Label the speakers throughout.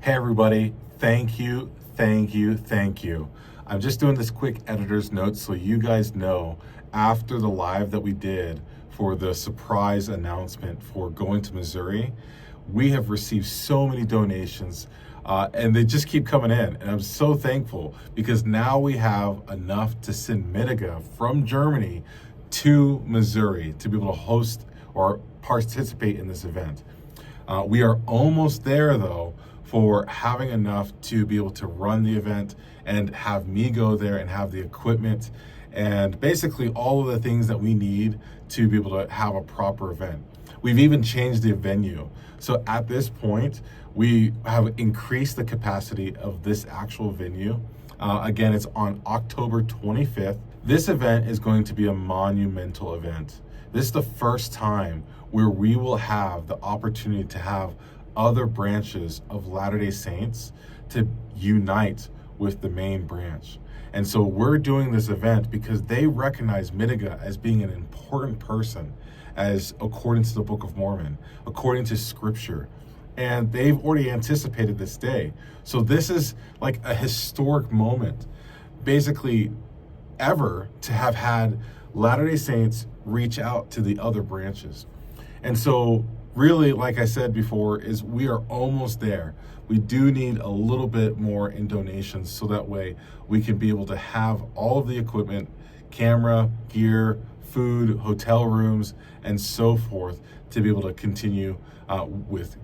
Speaker 1: Hey everybody, thank you. I'm just doing this quick editor's note so you guys know after the live that we did for the surprise announcement for going to Missouri, we have received so many donations and they just keep coming in. And I'm so thankful because now we have enough to send Mitiga from Germany to Missouri to be able to host or participate in this event. We are almost there though for having enough to be able to run the event and have me go there and have the equipment and basically all of the things that we need to be able to have a proper event. We've even changed the venue. So at this point, we have increased the capacity of this actual venue. Again, it's on October 25th. This event is going to be a monumental event. This is the first time where we will have the opportunity to have other branches of Latter-day Saints to unite with the main branch. And so we're doing this event because they recognize Mitiga as being an important person, as according to the Book of Mormon, according to Scripture. And they've already anticipated this day. So this is like a historic moment, basically ever, to have had Latter-day Saints reach out to the other branches. And so really, like I said before, is we are almost there. We do need a little bit more in donations so that way we can be able to have all of the equipment, camera, gear, food, hotel rooms, and so forth to be able to continue with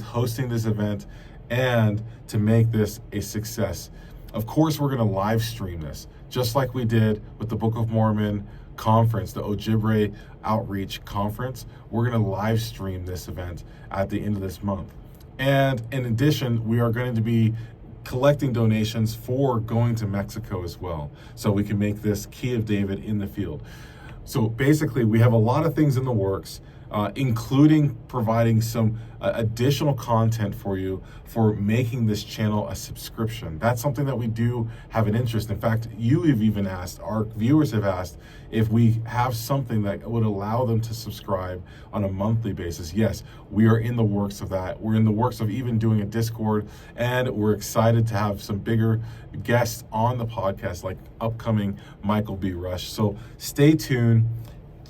Speaker 1: hosting this event and to make this a success. Of course, we're going to live stream this, just like we did with the Book of Mormon conference, the Ojibwe Outreach Conference. We're going to live stream this event at the end of this month. And in addition, we are going to be collecting donations for going to Mexico as well, so we can make this Key of David in the field. So basically, we have a lot of things in the works, including providing some additional content for you for making this channel a subscription. That's something that we do have an interest. In fact, you have even asked, our viewers have asked, if we have something that would allow them to subscribe on a monthly basis. Yes, we are in the works of that. We're in the works of even doing a Discord, and we're excited to have some bigger guests on the podcast, like upcoming Michael B. Rush. So stay tuned.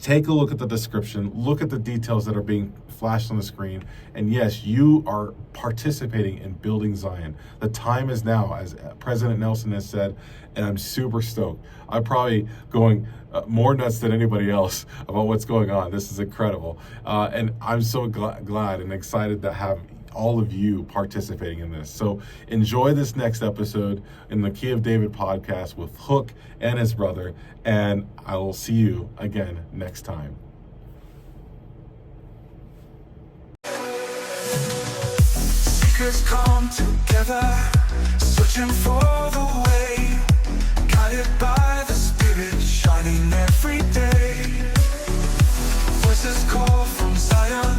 Speaker 1: Take a look at the description, look at the details that are being flashed on the screen, and yes, you are participating in building Zion. The time is now, as President Nelson has said, and I'm super stoked. I'm probably going more nuts than anybody else about what's going on. This is incredible, and I'm so glad and excited to have all of you participating in this. So enjoy this next episode in the Key of David podcast with Hook and his brother, and I will see you again next time.
Speaker 2: Seekers come together, searching for the way, guided by the Spirit, shining every day. Voices call from Zion,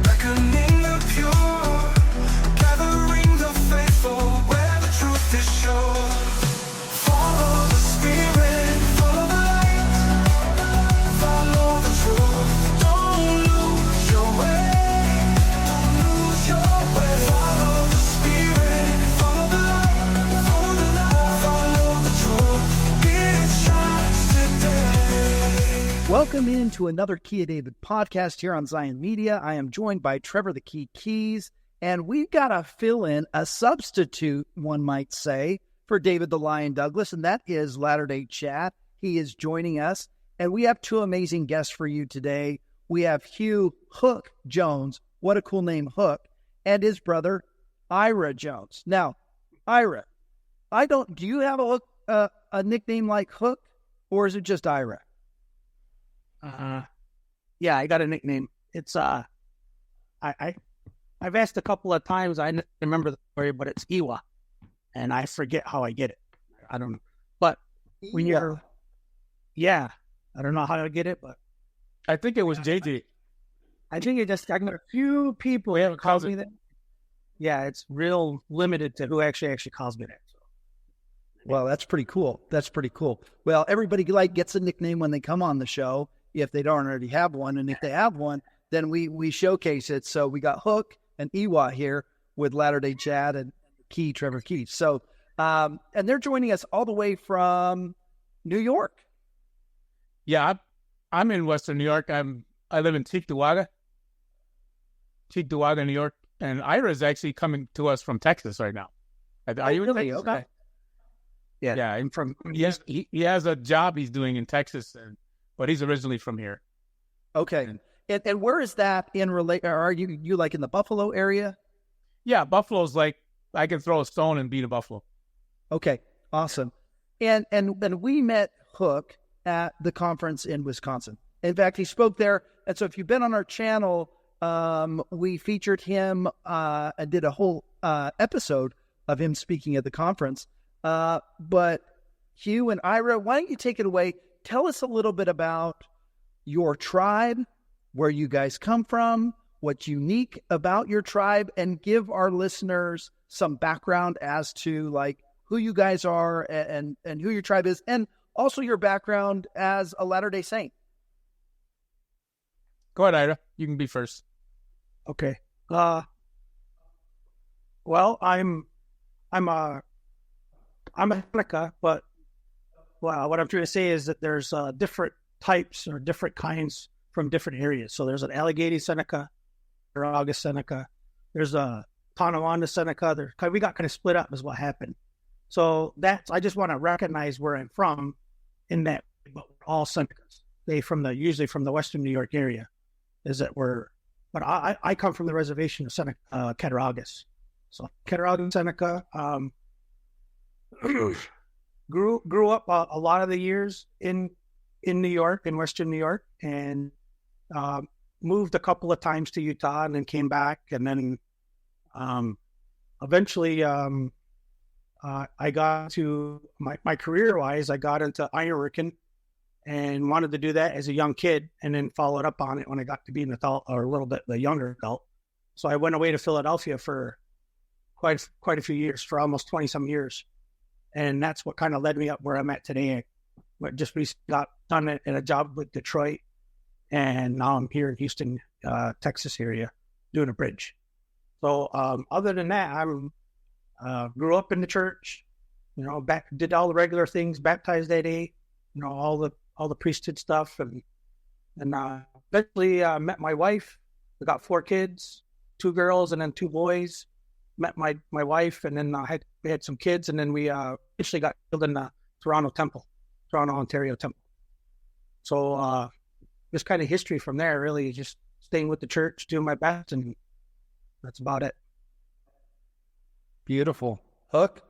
Speaker 2: reckoning the pure, gathering the faithful where the truth is sure. Follow the Spirit, follow the light, follow the truth. Don't lose your way, don't lose your way. Follow the Spirit, follow the light, follow the light, follow the truth. It shines today.
Speaker 3: Welcome into another Key of David podcast here on Zion Media. I am joined by Trevor the Key Keys, and we've got to fill in a substitute, one might say, for David the Lion Douglas, and that is Latter-day Chad. He is joining us, and we have two amazing guests for you today. We have Hugh Hook Jones, what a cool name, Hook, and his brother, Ira Jones. Now, Ira, do you have a nickname like Hook, or is it just Ira?
Speaker 4: Yeah, I got a nickname. It's I've asked a couple of times. I remember the story, but it's Iwa, and I forget how I get it. I don't know, but when you're, I don't know how to get it, but
Speaker 5: I think it was JJ.
Speaker 4: I think I got a few people who calls me that. Yeah, it's real limited to who actually calls me that. So.
Speaker 3: Well, that's pretty cool. Well, everybody gets a nickname when they come on the show, if they don't already have one, and if they have one, then we showcase it. So we got Hook, an Iwa here with Latter-day Chad and Key, Trevor Key. So, and they're joining us all the way from New York.
Speaker 5: Yeah, I'm in Western New York. I live in Cheektowaga, New York, and Ira is actually coming to us from Texas right now. Are you in
Speaker 3: really?
Speaker 5: Texas?
Speaker 3: Okay.
Speaker 5: Yeah. I'm from. He has a job he's doing in Texas, but he's originally from here.
Speaker 3: Okay. And where is that in relate? Are you like in the Buffalo area?
Speaker 5: Yeah, Buffalo's like I can throw a stone and beat a buffalo.
Speaker 3: Okay, awesome. And we met Hook at the conference in Wisconsin. In fact, he spoke there. And so if you've been on our channel, we featured him and did a whole episode of him speaking at the conference. But Hugh and Ira, why don't you take it away? Tell us a little bit about your tribe, where you guys come from, what's unique about your tribe, and give our listeners some background as to like who you guys are and who your tribe is, and also your background as a Latter-day Saint.
Speaker 5: Go ahead, Ira. You can be first.
Speaker 4: Okay. Well, I'm a Seneca, but what I'm trying to say is that there's different types or different kinds from different areas. So there's an Allegheny Seneca, or August Seneca. There's a Tonawanda Seneca. We got kind of split up is what happened. So I just want to recognize where I'm from in that, but we're all Senecas. Usually from the Western New York area but I come from the reservation of Seneca, Cattaraugus. So Cattaraugus Seneca, grew up a lot of the years in New York, in Western New York, and moved a couple of times to Utah and then came back. And then eventually I got to my career-wise, I got into ironworking and wanted to do that as a young kid, and then followed up on it when I got to be an adult, or a little bit the younger adult. So I went away to Philadelphia for quite a few years, for almost 20 some years. And that's what kind of led me up where I'm at today. I just recently got done in a job with Detroit, and now I'm here in Houston, Texas area, doing a bridge. So other than that, I'm grew up in the church, did all the regular things, baptized at 8, all the priesthood stuff, and eventually met my wife. We got 4 kids, 2 girls and then 2 boys. Met my wife, and then we had some kids, and then we eventually got killed in the Toronto, Ontario temple. So just kind of history from there, really, just staying with the church, doing my best, and that's about it.
Speaker 3: Beautiful. Hook?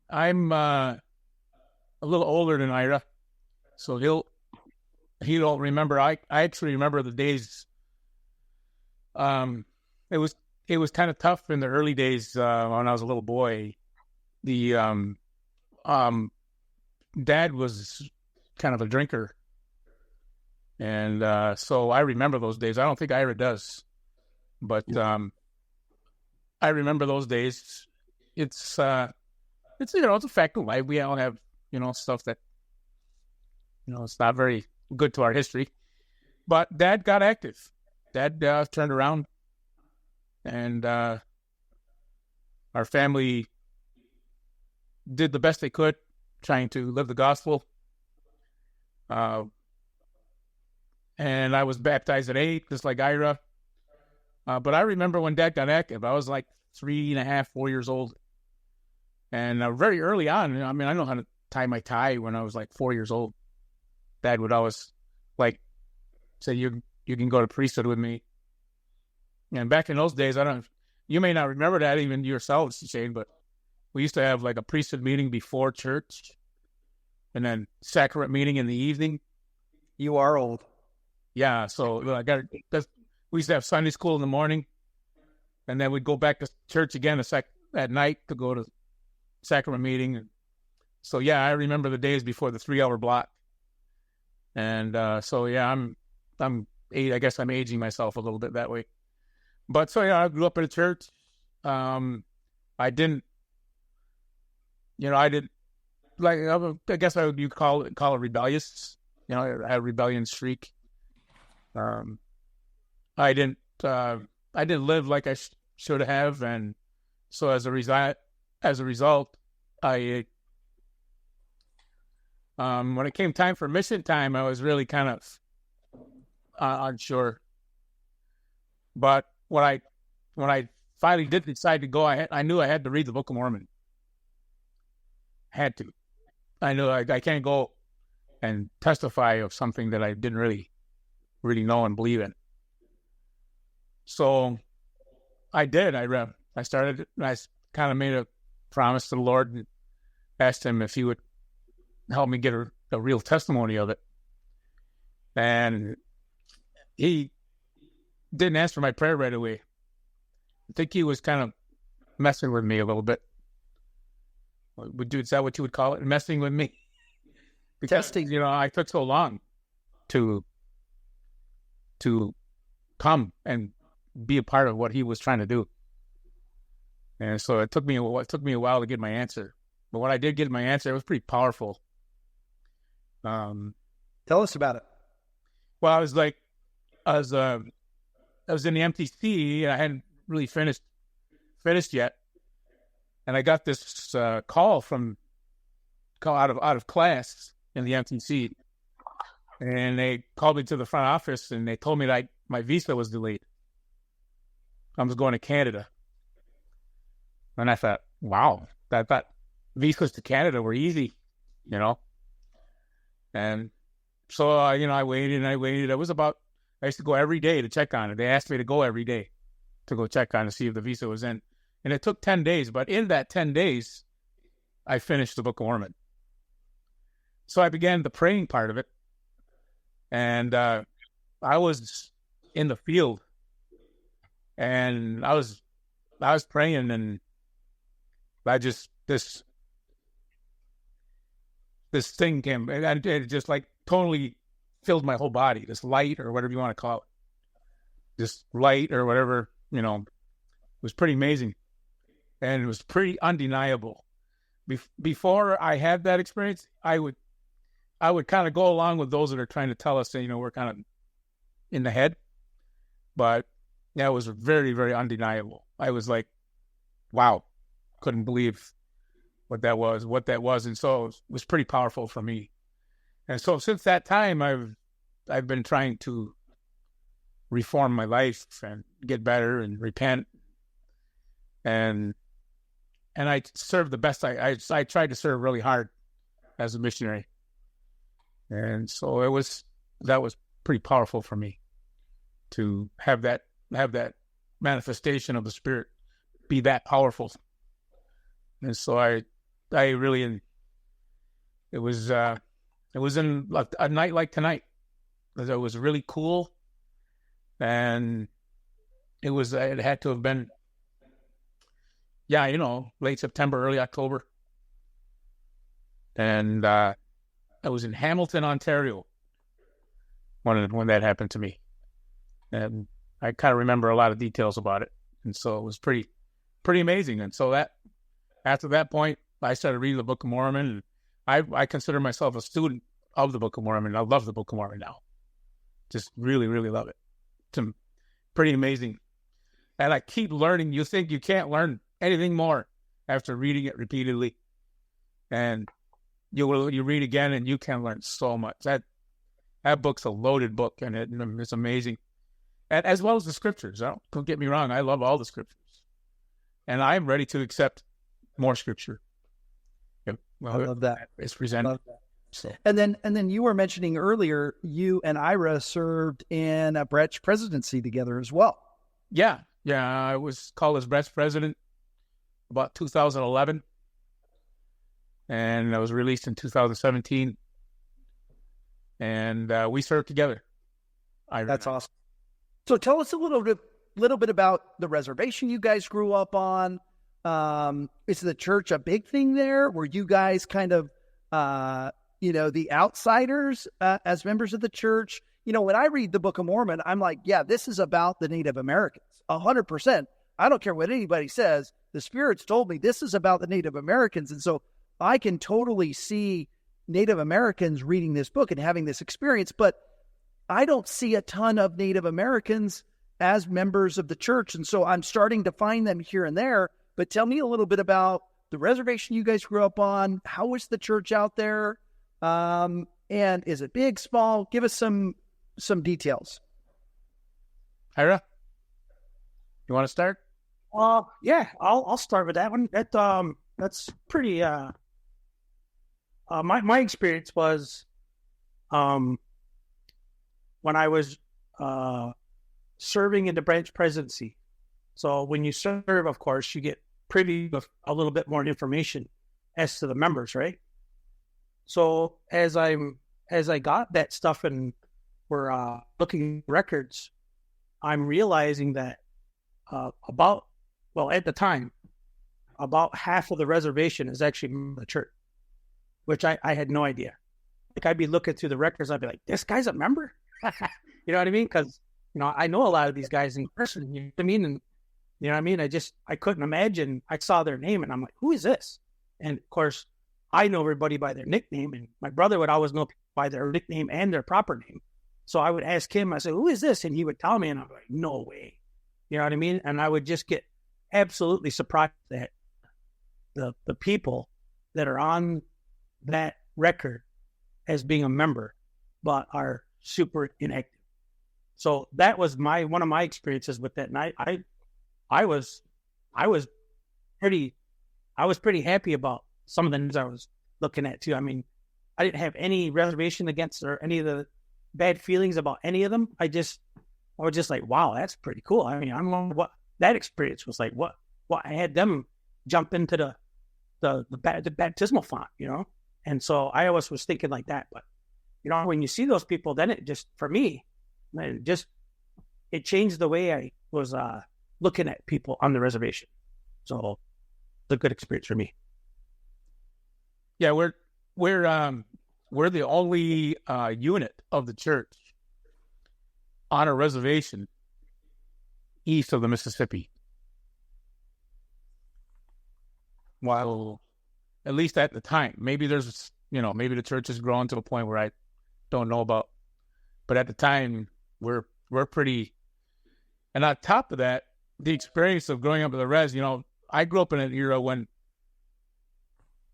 Speaker 5: I'm a little older than Ira, so he'll remember. I actually remember the days. It was kind of tough in the early days when I was a little boy. The dad was kind of a drinker, and so I remember those days. I don't think Ira does, but I remember those days. It's it's a fact of life. We all have stuff that it's not very good to our history, but Dad got active. Dad turned around. And our family did the best they could, trying to live the gospel. And I was baptized at 8, just like Ira. But I remember when Dad got active, I was like 3.5, 4 years old. And very early on, I know how to tie my tie when I was like 4 years old. Dad would always say, you can go to priesthood with me. And back in those days, you may not remember that even yourselves, Shane, but we used to have like a priesthood meeting before church, and then sacrament meeting in the evening.
Speaker 3: You are old.
Speaker 5: Yeah, so we used to have Sunday school in the morning, and then we'd go back to church again at night to go to sacrament meeting. So yeah, I remember the days before the 3-hour block. And so yeah, I'm 8. I guess I'm aging myself a little bit that way. But so yeah, I grew up in a church. I didn't like. I guess you call it rebellious. I had a rebellion streak. I didn't live like I should have, and so as a result, I when it came time for mission time, I was really kind of unsure. But when I finally did decide to go, I knew I had to read the Book of Mormon. Had to. I knew I can't go and testify of something that I didn't really know and believe in. So I did. I started. I kind of made a promise to the Lord and asked Him if He would help me get a real testimony of it. And He didn't answer my prayer right away. I think He was kind of messing with me a little bit. Is that what you would call it? Messing with me? Because,
Speaker 3: Testing.
Speaker 5: I took so long to come and be a part of what He was trying to do. And so it took me a while to get my answer. But when I did get my answer, it was pretty powerful.
Speaker 3: Tell us about it.
Speaker 5: Well, I was in the MTC, and I hadn't really finished yet. And I got this call out of class in the MTC, and they called me to the front office, and they told me that my visa was delayed. I was going to Canada, and I thought, wow, I thought visas to Canada were easy, And so I waited and I waited. I used to go every day to check on it. They asked me to go every day to go check on to see if the visa was in. And it took 10 days, but in that 10 days, I finished the Book of Mormon. So I began the praying part of it. And I was in the field, and I was praying, and this thing came, and it just like totally filled my whole body, this light or whatever you want to call it. This light or whatever, it was pretty amazing. And it was pretty undeniable. Before I had that experience, I would kind of go along with those that are trying to tell us that, we're kind of in the head. But that was very, very undeniable. I was like, wow, couldn't believe what that was. And so it was pretty powerful for me. And so since that time, I've been trying to reform my life and get better and repent. And I served the best. I tried to serve really hard as a missionary. And so that was pretty powerful for me to have that manifestation of the Spirit be that powerful. And so I really, it was in a night like tonight. It was really cool. And it had to have been, late September, early October. And I was in Hamilton, Ontario when that happened to me. And I kind of remember a lot of details about it. And so it was pretty amazing. And so after that point, I started reading the Book of Mormon. And I consider myself a student of the Book of Mormon. I love the Book of Mormon now. Just really, really love it. It's pretty amazing. And I keep learning. You think you can't learn anything more after reading it repeatedly. And you read again and you can learn so much. That book's a loaded book, and it's amazing. And as well as the scriptures. Don't get me wrong. I love all the scriptures. And I'm ready to accept more scripture.
Speaker 3: I love that.
Speaker 5: It's presented.
Speaker 3: Love that. So. And then you were mentioning earlier, you and Ira served in a Brett's presidency together as well.
Speaker 5: Yeah. I was called as Brett's president about 2011. And I was released in 2017. And we served together.
Speaker 3: That's awesome. So tell us a little bit about the reservation you guys grew up on. Is the church a big thing there? Were you guys kind of, the outsiders as members of the church? When I read the Book of Mormon, I'm like, yeah, this is about the Native Americans, 100%. I don't care what anybody says. The Spirit's told me this is about the Native Americans. And so I can totally see Native Americans reading this book and having this experience, but I don't see a ton of Native Americans as members of the church. And so I'm starting to find them here and there. But tell me a little bit about the reservation you guys grew up on. How was the church out there? And is it big, small? Give us some details.
Speaker 5: Ira, you want to start?
Speaker 4: Yeah, I'll start with that one. That's pretty. My experience was, when I was serving in the branch presidency. So when you serve, of course, you get privy with a little bit more information as to the members, right? So as I got that stuff and we're looking at records, I'm realizing that at the time, about half of the reservation is actually the church, which I had no idea. Like, I'd be looking through the records, I'd be like, this guy's a member? You know what I mean? Because, I know a lot of these guys in person, you know what I mean? And, you know what I mean? I couldn't imagine. I saw their name and I'm like, who is this? And of course, I know everybody by their nickname, and my brother would always know by their nickname and their proper name. So I would ask him, I said, who is this? And he would tell me, and I'm like, no way. You know what I mean? And I would just get absolutely surprised that the people that are on that record as being a member, but are super inactive. So that was one of my experiences with that. And I was pretty happy about some of the names I was looking at too. I mean, I didn't have any reservation against or any of the bad feelings about any of them. I was just like, wow, that's pretty cool. I mean, I don't know what that experience was like. What I had them jump into the baptismal font, And so I always was thinking like that. But, when you see those people, then it just, for me, it changed the way I was looking at people on the reservation. So it's a good experience for me.
Speaker 5: Yeah, we're the only unit of the church on a reservation east of the Mississippi. Well, at least at the time, maybe there's, maybe the church has grown to a point where I don't know about, but at the time we're pretty. And on top of that, the experience of growing up in the res, I grew up in an era when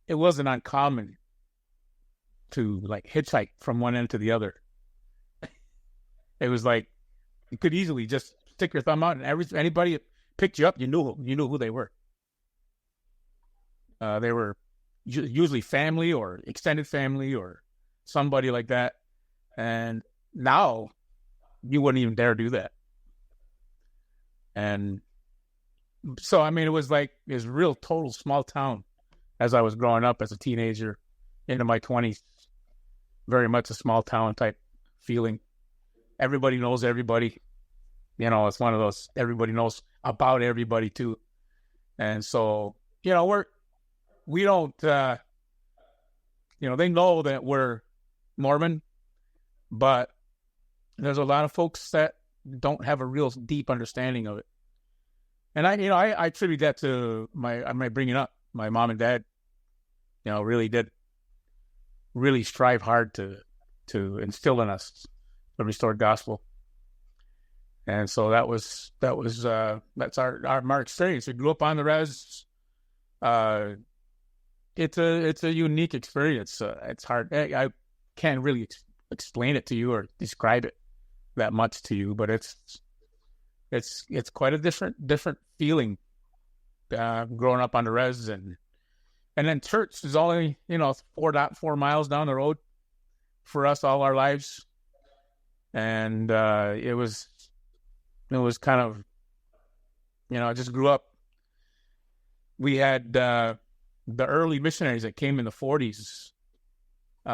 Speaker 5: it wasn't uncommon to like hitchhike from one end to the other. It was like you could easily just stick your thumb out, and anybody that picked you up, you knew who they were. They were usually family or extended family or somebody like that. And now you wouldn't even dare do that. And so, I mean, it was real total small town as I was growing up as a teenager into my 20s. Very much a small town type feeling. Everybody knows everybody. It's one of those, everybody knows about everybody too. And so, we don't, they know that we're Mormon, but there's a lot of folks that don't have a real deep understanding of it. And I attribute that to my bringing up. My mom and dad, really did strive hard to instill in us the restored gospel. And so that's our experience. We grew up on the res. It's a unique experience. It's hard. I can't really explain it to you or describe it that much to you, but it's quite a different feeling growing up on the res, and then church is only 4 miles down the road for us all our lives, and it was kind of I just grew up. We had the early missionaries that came in the 40s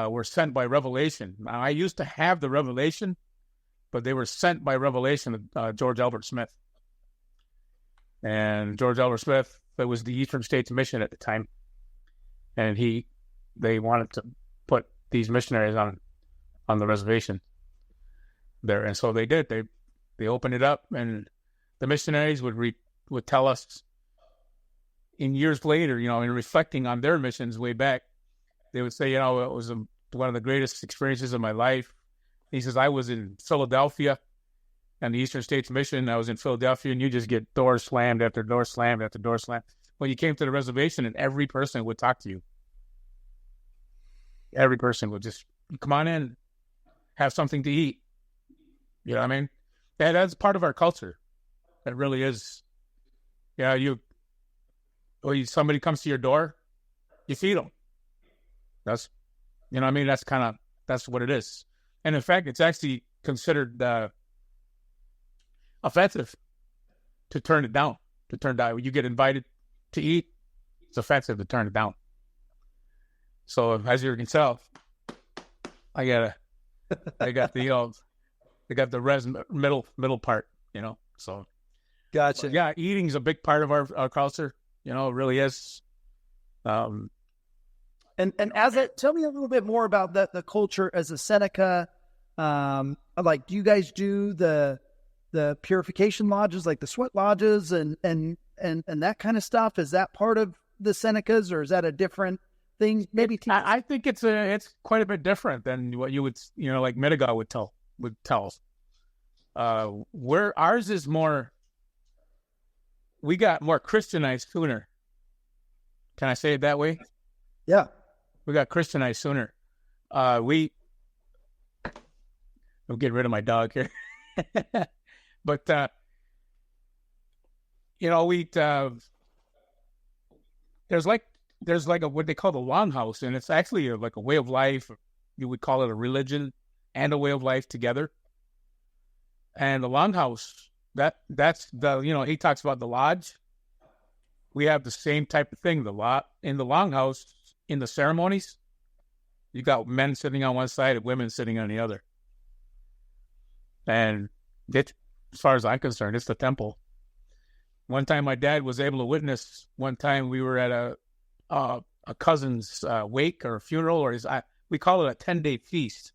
Speaker 5: were sent by revelation. Now, I used to have the revelation, but they were sent by revelation of George Albert Smith. And George Albert Smith, that was the Eastern States Mission at the time. And they wanted to put these missionaries on the reservation there. And so they did. They opened it up, and the missionaries would tell us in years later, in reflecting on their missions way back, they would say, it was one of the greatest experiences of my life. He says, I was in Philadelphia, and the Eastern States Mission. I was in Philadelphia, and you just get doors slammed after door slammed after door slammed. Well, you came to the reservation, and every person would talk to you. Every person would just, come on in, have something to eat. You know what I mean? That's part of our culture. That really is. Yeah, somebody comes to your door, you feed them. That's, you know what I mean? That's what it is. And in fact, it's actually considered offensive to turn it down. When you get invited to eat, it's offensive to turn it down. So as you can tell, I got the middle part, you know. So
Speaker 3: Gotcha.
Speaker 5: but yeah, eating's a big part of our culture. You know, it really is.
Speaker 3: And tell me a little bit more about the culture as a Seneca. Like, do you guys do the purification lodges, like the sweat lodges, and that kind of stuff? Is that part of the Senecas, or is that a different thing? Maybe
Speaker 5: I think it's quite a bit different than what you would, you know, like Mediga would tell us. Where ours is more, we got more Christianized sooner. Can I say it that way?
Speaker 3: Yeah.
Speaker 5: We got Christianized sooner. I'm getting rid of my dog here. But, you know, there's like what they call the longhouse, and it's actually like a way of life. You would call it a religion and a way of life together. And the longhouse, that's the, you know, he talks about the lodge. We have the same type of thing. In the longhouse, in the ceremonies, you got men sitting on one side and women sitting on the other. And as far as I'm concerned, it's the temple. One time my dad was able to witness, one time we were at a cousin's wake or funeral, or we call it a 10-day feast.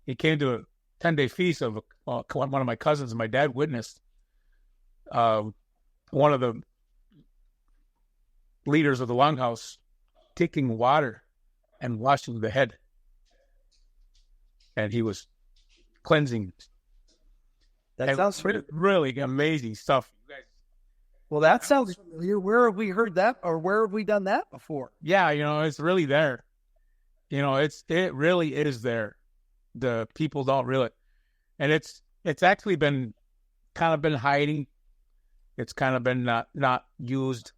Speaker 5: He came to a 10-day feast of one of my cousins, and my dad witnessed one of the leaders of the longhouse taking water and washing the head. And he was cleansing.
Speaker 3: That sounds
Speaker 5: really amazing stuff.
Speaker 3: Well, that sounds familiar. Where have we heard that, or where have we done that before?
Speaker 5: Yeah, you know, it's really there. You know, it really is there. The people don't realize, and it's actually been hiding. It's kind of been not used.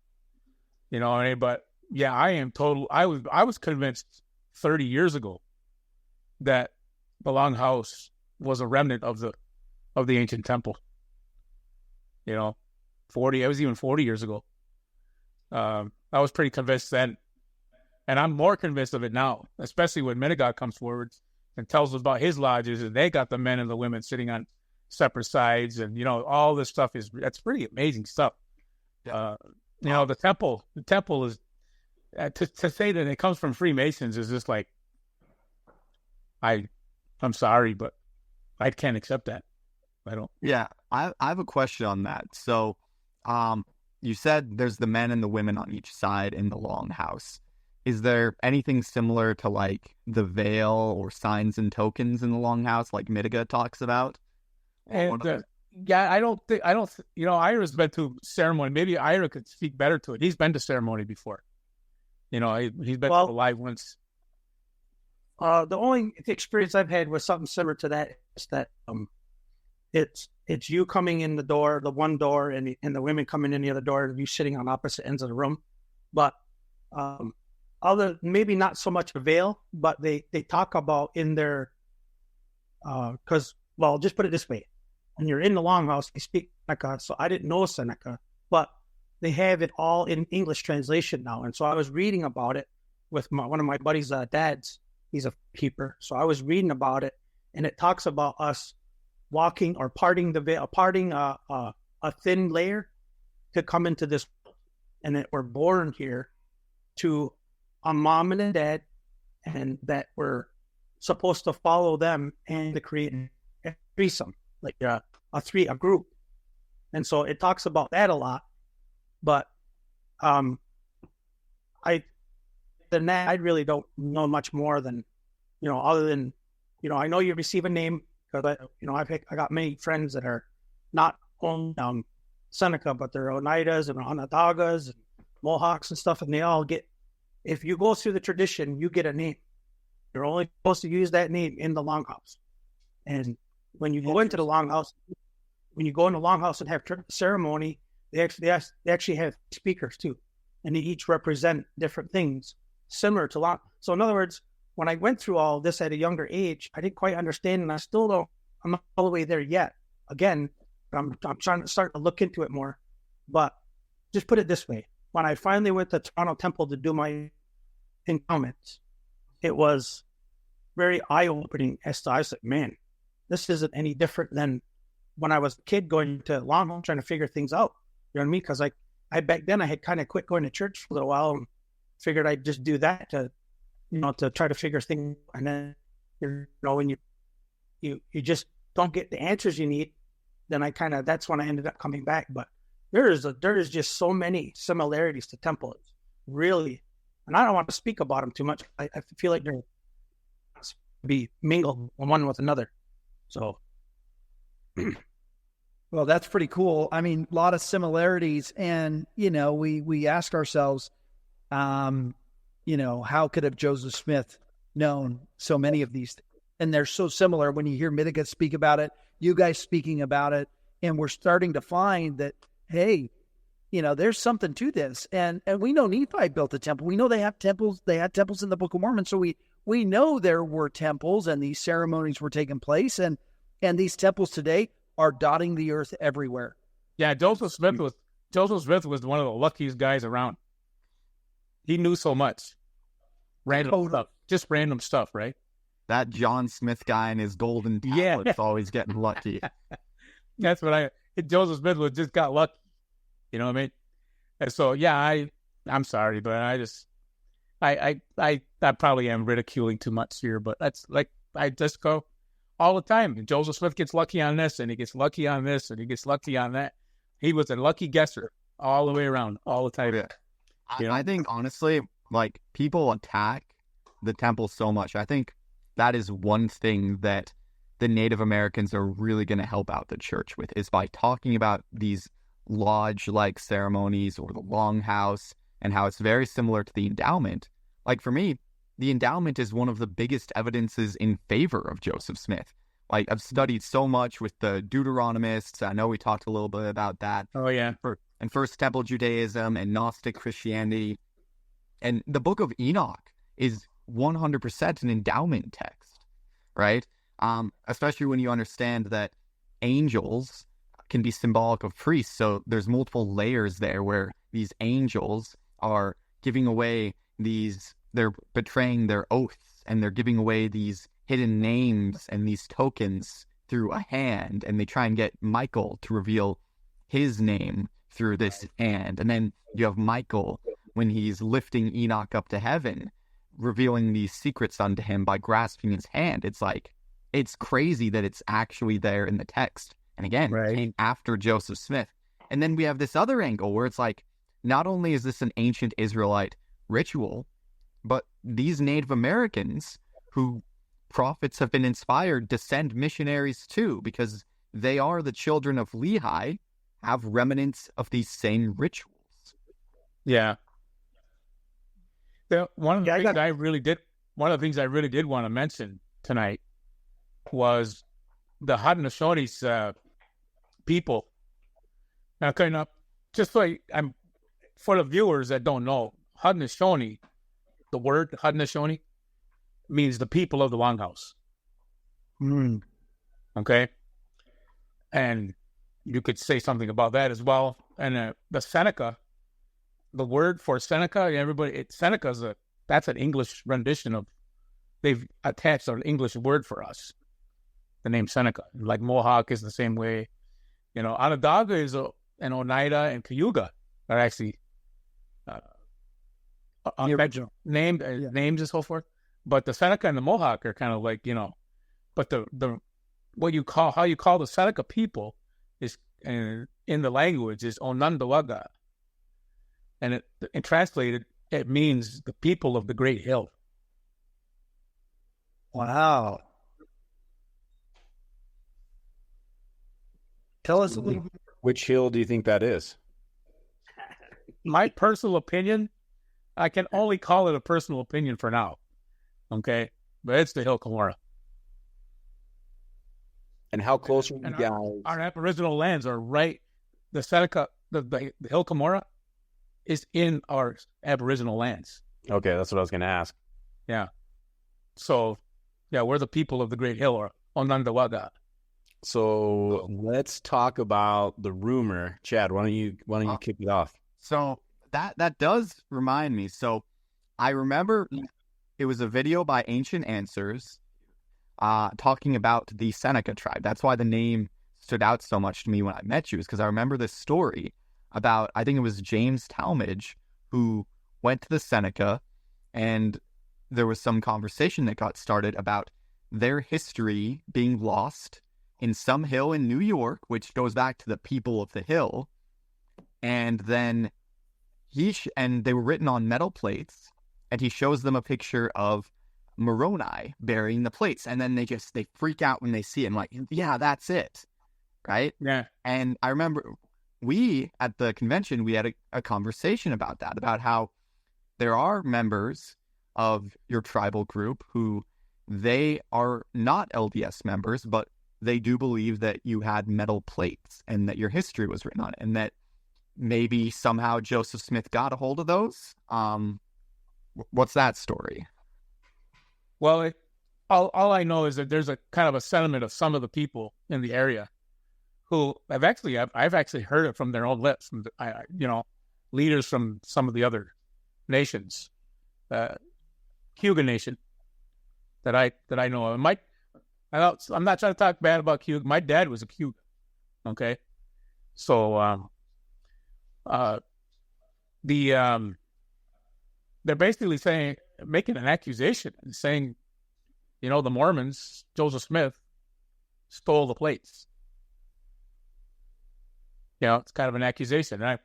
Speaker 5: You know what I mean? But yeah, I was convinced 30 years ago that the longhouse was a remnant of the ancient temple. You know, it was even 40 years ago. I was pretty convinced then. And I'm more convinced of it now, especially when Mediga comes forward and tells us about his lodges, and they got the men and the women sitting on separate sides, and, you know, all this stuff that's pretty amazing stuff. Yeah. You know, the temple is, to say that it comes from Freemasons is just like, I'm sorry, but I can't accept that. I don't.
Speaker 6: Yeah, I have a question on that. So, you said there's the men and the women on each side in the longhouse. Is there anything similar to like the veil or signs and tokens in the longhouse, like Mediga talks about?
Speaker 5: And yeah, I don't. You know, Ira's been to ceremony. Maybe Ira could speak better to it. He's been to ceremony before. You know, he's been to live once.
Speaker 4: The only experience I've had with something similar to that is that it's you coming in the door, the one door, and the women coming in the other door, you sitting on opposite ends of the room. But maybe not so much a veil, but they talk about in their, because, well, just put it this way. When you're in the longhouse, they speak Seneca, so I didn't know Seneca, but they have it all in English translation now. And so I was reading about it with one of my buddies' dads. He's a keeper. So I was reading about it, and it talks about us walking or parting the veil, parting a thin layer to come into this world, and that we're born here to a mom and a dad, and that we're supposed to follow them and to create a threesome, like a group. And so it talks about that a lot. But I really don't know much more than, you know, other than, you know, I know you receive a name because I got many friends that are not on Seneca, but they're Oneidas and Onondagas and Mohawks and stuff, and they all get. If you go through the tradition, you get a name. You're only supposed to use that name in the longhouse. And when you go into the longhouse, and have ceremony, they actually have speakers too, and they each represent different things similar to long. So in other words, when I went through all this at a younger age, I didn't quite understand, and I still don't. I'm not all the way there yet. Again, I'm trying to start to look into it more. But just put it this way: when I finally went to Toronto Temple to do my endowments, it was very eye-opening as to, I was like, man, this isn't any different than when I was a kid going to Longhorn trying to figure things out. You know what I mean? Because I back then I had kind of quit going to church for a little while and figured I'd just do that to try to figure things. And then, when you just don't get the answers you need, then that's when I ended up coming back. But there is just so many similarities to temples, really. And I don't want to speak about them too much. I feel like they're be mingled one with another. So,
Speaker 3: well, that's pretty cool. I mean, a lot of similarities, and we ask ourselves, how could have Joseph Smith known so many of these things? And they're so similar when you hear Mitika speak about it, you guys speaking about it, and we're starting to find that, hey, there's something to this. And we know Nephi built a temple. We know they have temples. They had temples in the Book of Mormon. So we know there were temples and these ceremonies were taking place. And these temples today are dotting the earth everywhere.
Speaker 5: Yeah, Joseph Smith was one of the luckiest guys around. He knew so much. Random stuff, right?
Speaker 6: That John Smith guy and his golden tablet's always getting lucky.
Speaker 5: That's what Joseph Smith just got lucky. You know what I mean? And so, yeah, I'm sorry, but I probably am ridiculing too much here, but that's like, I just go all the time. Joseph Smith gets lucky on this, and he gets lucky on this, and he gets lucky on that. He was a lucky guesser all the way around, all the time.
Speaker 6: Yeah. I think, honestly, like, people attack the temple so much. I think that is one thing that the Native Americans are really going to help out the church with, is by talking about these lodge-like ceremonies or the longhouse and how it's very similar to the endowment. Like, for me, the endowment is one of the biggest evidences in favor of Joseph Smith. Like, I've studied so much with the Deuteronomists. I know we talked a little bit about that.
Speaker 5: Oh, yeah.
Speaker 6: And First Temple Judaism and Gnostic Christianity. And the Book of Enoch is 100% an endowment text, right? Especially when you understand that angels can be symbolic of priests. So there's multiple layers there where these angels are giving away they're betraying their oaths, and they're giving away these hidden names and these tokens through a hand, and they try and get Michael to reveal his name through this hand. And then you have Michael, when he's lifting Enoch up to heaven, revealing these secrets unto him by grasping his hand. It's crazy that it's actually there in the text. And again, it came after Joseph Smith. And then we have this other angle where it's like, not only is this an ancient Israelite ritual, but these Native Americans who prophets have been inspired to send missionaries to, because they are the children of Lehi, have remnants of these same rituals.
Speaker 5: Yeah. One of the things I really did want to mention tonight was the Haudenosaunee people. Now, kind of, just like for the viewers that don't know, Haudenosaunee, the word Haudenosaunee means the people of the longhouse. Okay, and you could say something about that as well. And the Seneca, the word for Seneca, Seneca's that's an English rendition of. They've attached an English word for us. The name Seneca, like Mohawk is the same way. Onondaga is and Oneida and Cayuga are actually
Speaker 3: the original
Speaker 5: names and so forth. But the Seneca and the Mohawk are kind of like, but the how you call the Seneca people is in the language is Onondaga, and it translated it means the people of the Great Hill.
Speaker 3: Wow. Tell us a little bit.
Speaker 7: Which hill do you think that is?
Speaker 5: My personal opinion, I can only call it a personal opinion for now. Okay, but it's the Hill Cumorah.
Speaker 7: And how close are you
Speaker 5: And
Speaker 7: guys?
Speaker 5: our Aboriginal lands are right. The Seneca, the Hill Cumorah, is in our Aboriginal lands.
Speaker 7: Okay, that's what I was going to ask.
Speaker 5: Yeah. So, yeah, we're the people of the Great Hill, or Onondaga.
Speaker 7: So let's talk about the rumor. Chad, why don't you kick it off?
Speaker 6: So that does remind me. So I remember it was a video by Ancient Answers talking about the Seneca tribe. That's why the name stood out so much to me when I met you, is because I remember this story about, I think it was James Talmage, who went to the Seneca, and there was some conversation that got started about their history being lost in some hill in New York, which goes back to the people of the hill. And then and they were written on metal plates, and he shows them a picture of Moroni burying the plates. And then they freak out when they see him, like, yeah, that's it. Right?
Speaker 5: Yeah.
Speaker 6: And I remember at the convention, we had a conversation about that, about how there are members of your tribal group who they are not LDS members, but they do believe that you had metal plates and that your history was written on it, and that maybe somehow Joseph Smith got a hold of those. What's that story?
Speaker 5: Well, all I know is that there's a kind of a sentiment of some of the people in the area who I've actually heard it from their own lips, from leaders from some of the other nations, Hugh Nation, that I know of. I'm not trying to talk bad about Hugh. My dad was a Hugh. Okay, so they're basically making an accusation and saying, the Mormons, Joseph Smith, stole the plates. It's kind of an accusation. And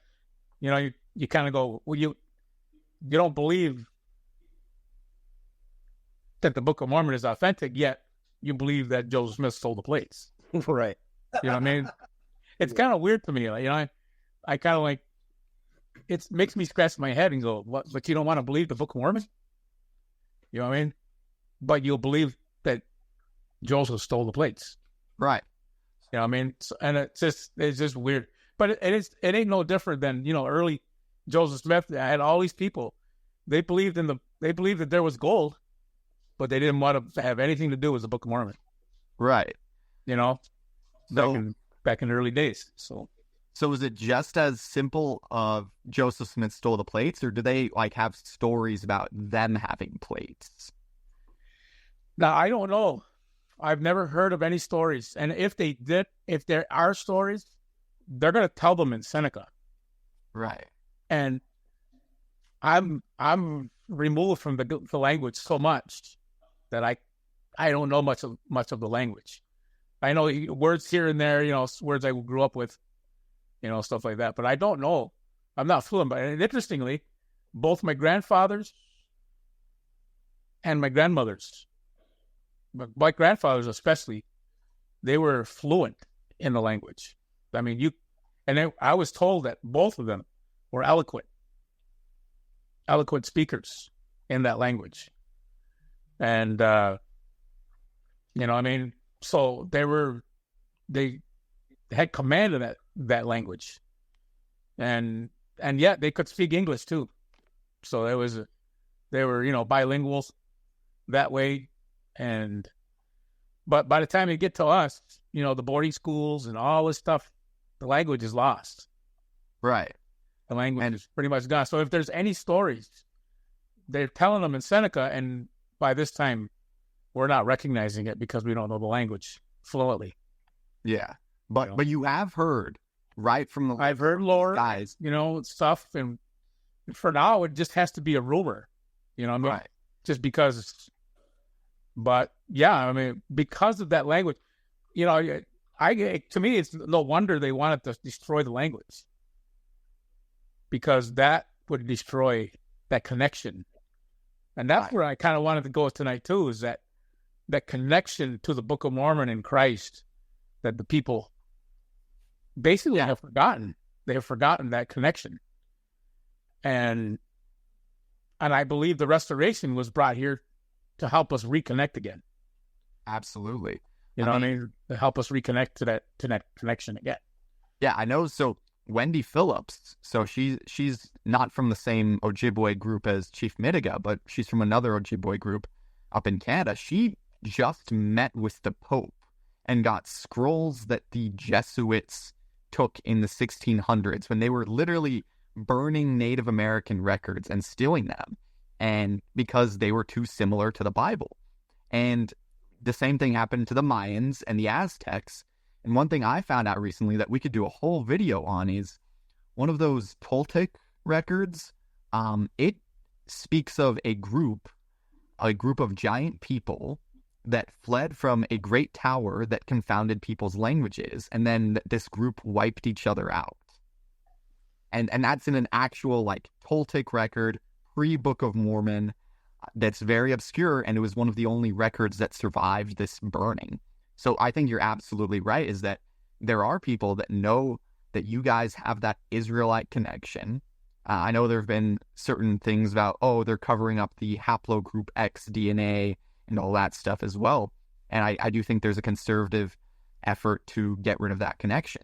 Speaker 5: you kind of go, well, you don't believe that the Book of Mormon is authentic, yet you believe that Joseph Smith stole the plates.
Speaker 7: Right.
Speaker 5: You know what I mean? It's kind of weird to me. I kind of like, it makes me scratch my head and go, what? But you don't want to believe the Book of Mormon? You know what I mean? But you'll believe that Joseph stole the plates.
Speaker 6: Right.
Speaker 5: You know what I mean? And it's just weird. But it ain't no different than, early Joseph Smith had all these people. They believed that there was gold, but they didn't want to have anything to do with the Book of Mormon.
Speaker 6: Right.
Speaker 5: Back in the early days. So
Speaker 6: is it just as simple of Joseph Smith stole the plates, or do they have stories about them having plates?
Speaker 5: Now, I don't know. I've never heard of any stories. And if there are stories, they're going to tell them in Seneca.
Speaker 6: Right.
Speaker 5: And I'm removed from the language so much that I don't know much of the language. I know words here and there, words I grew up with, stuff like that. But I don't know. I'm not fluent. But interestingly, both my grandfathers and my grandmothers, but my grandfathers especially, they were fluent in the language. I mean, I was told that both of them were eloquent speakers in that language. And, so they had command of that language. And yet they could speak English too. So they were, bilinguals that way. But by the time you get to us, the boarding schools and all this stuff, the language is lost.
Speaker 6: Right.
Speaker 5: The language is pretty much gone. So if there's any stories, they're telling them in Seneca, and by this time, we're not recognizing it because we don't know the language fluently.
Speaker 6: Yeah. But you have heard, right, from the
Speaker 5: I've heard lore,
Speaker 6: guys,
Speaker 5: stuff, and for now, it just has to be a rumor,
Speaker 6: right.
Speaker 5: Just because. But yeah, because of that language, to me, it's no wonder they wanted to destroy the language, because that would destroy that connection. And that's where I kind of wanted to go tonight too, is that connection to the Book of Mormon and Christ that the people basically have forgotten. They have forgotten that connection. And I believe the restoration was brought here to help us reconnect again.
Speaker 6: Absolutely.
Speaker 5: You know what I mean? To help us reconnect to that connection again.
Speaker 6: Yeah, I know. So Wendy Phillips, so she's not from the same Ojibwe group as Chief Mitiga, but she's from another Ojibwe group up in Canada. She just met with the Pope and got scrolls that the Jesuits took in the 1600s when they were literally burning Native American records and stealing them, and because they were too similar to the Bible. And the same thing happened to the Mayans and the Aztecs. And one thing I found out recently that we could do a whole video on is one of those Toltec records. It speaks of a group of giant people that fled from a great tower that confounded people's languages, and then this group wiped each other out. And that's in an actual like Toltec record, pre-Book of Mormon, that's very obscure, and it was one of the only records that survived this burning. So I think you're absolutely right, is that there are people that know that you guys have that Israelite connection. I know there have been certain things about, they're covering up the haplogroup X DNA and all that stuff as well. And I do think there's a conservative effort to get rid of that connection.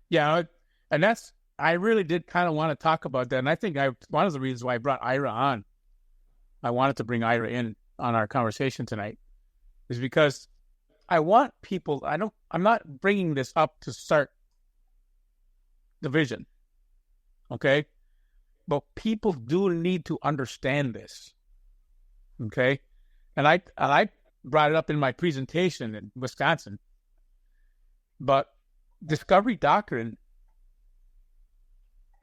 Speaker 5: Yeah, and I really did kind of want to talk about that. And I think one of the reasons why I brought Ira on, I wanted to bring Ira in on our conversation tonight, is because I want people, I'm not bringing this up to start division, okay? But people do need to understand this, okay? And I brought it up in my presentation in Wisconsin, but discovery doctrine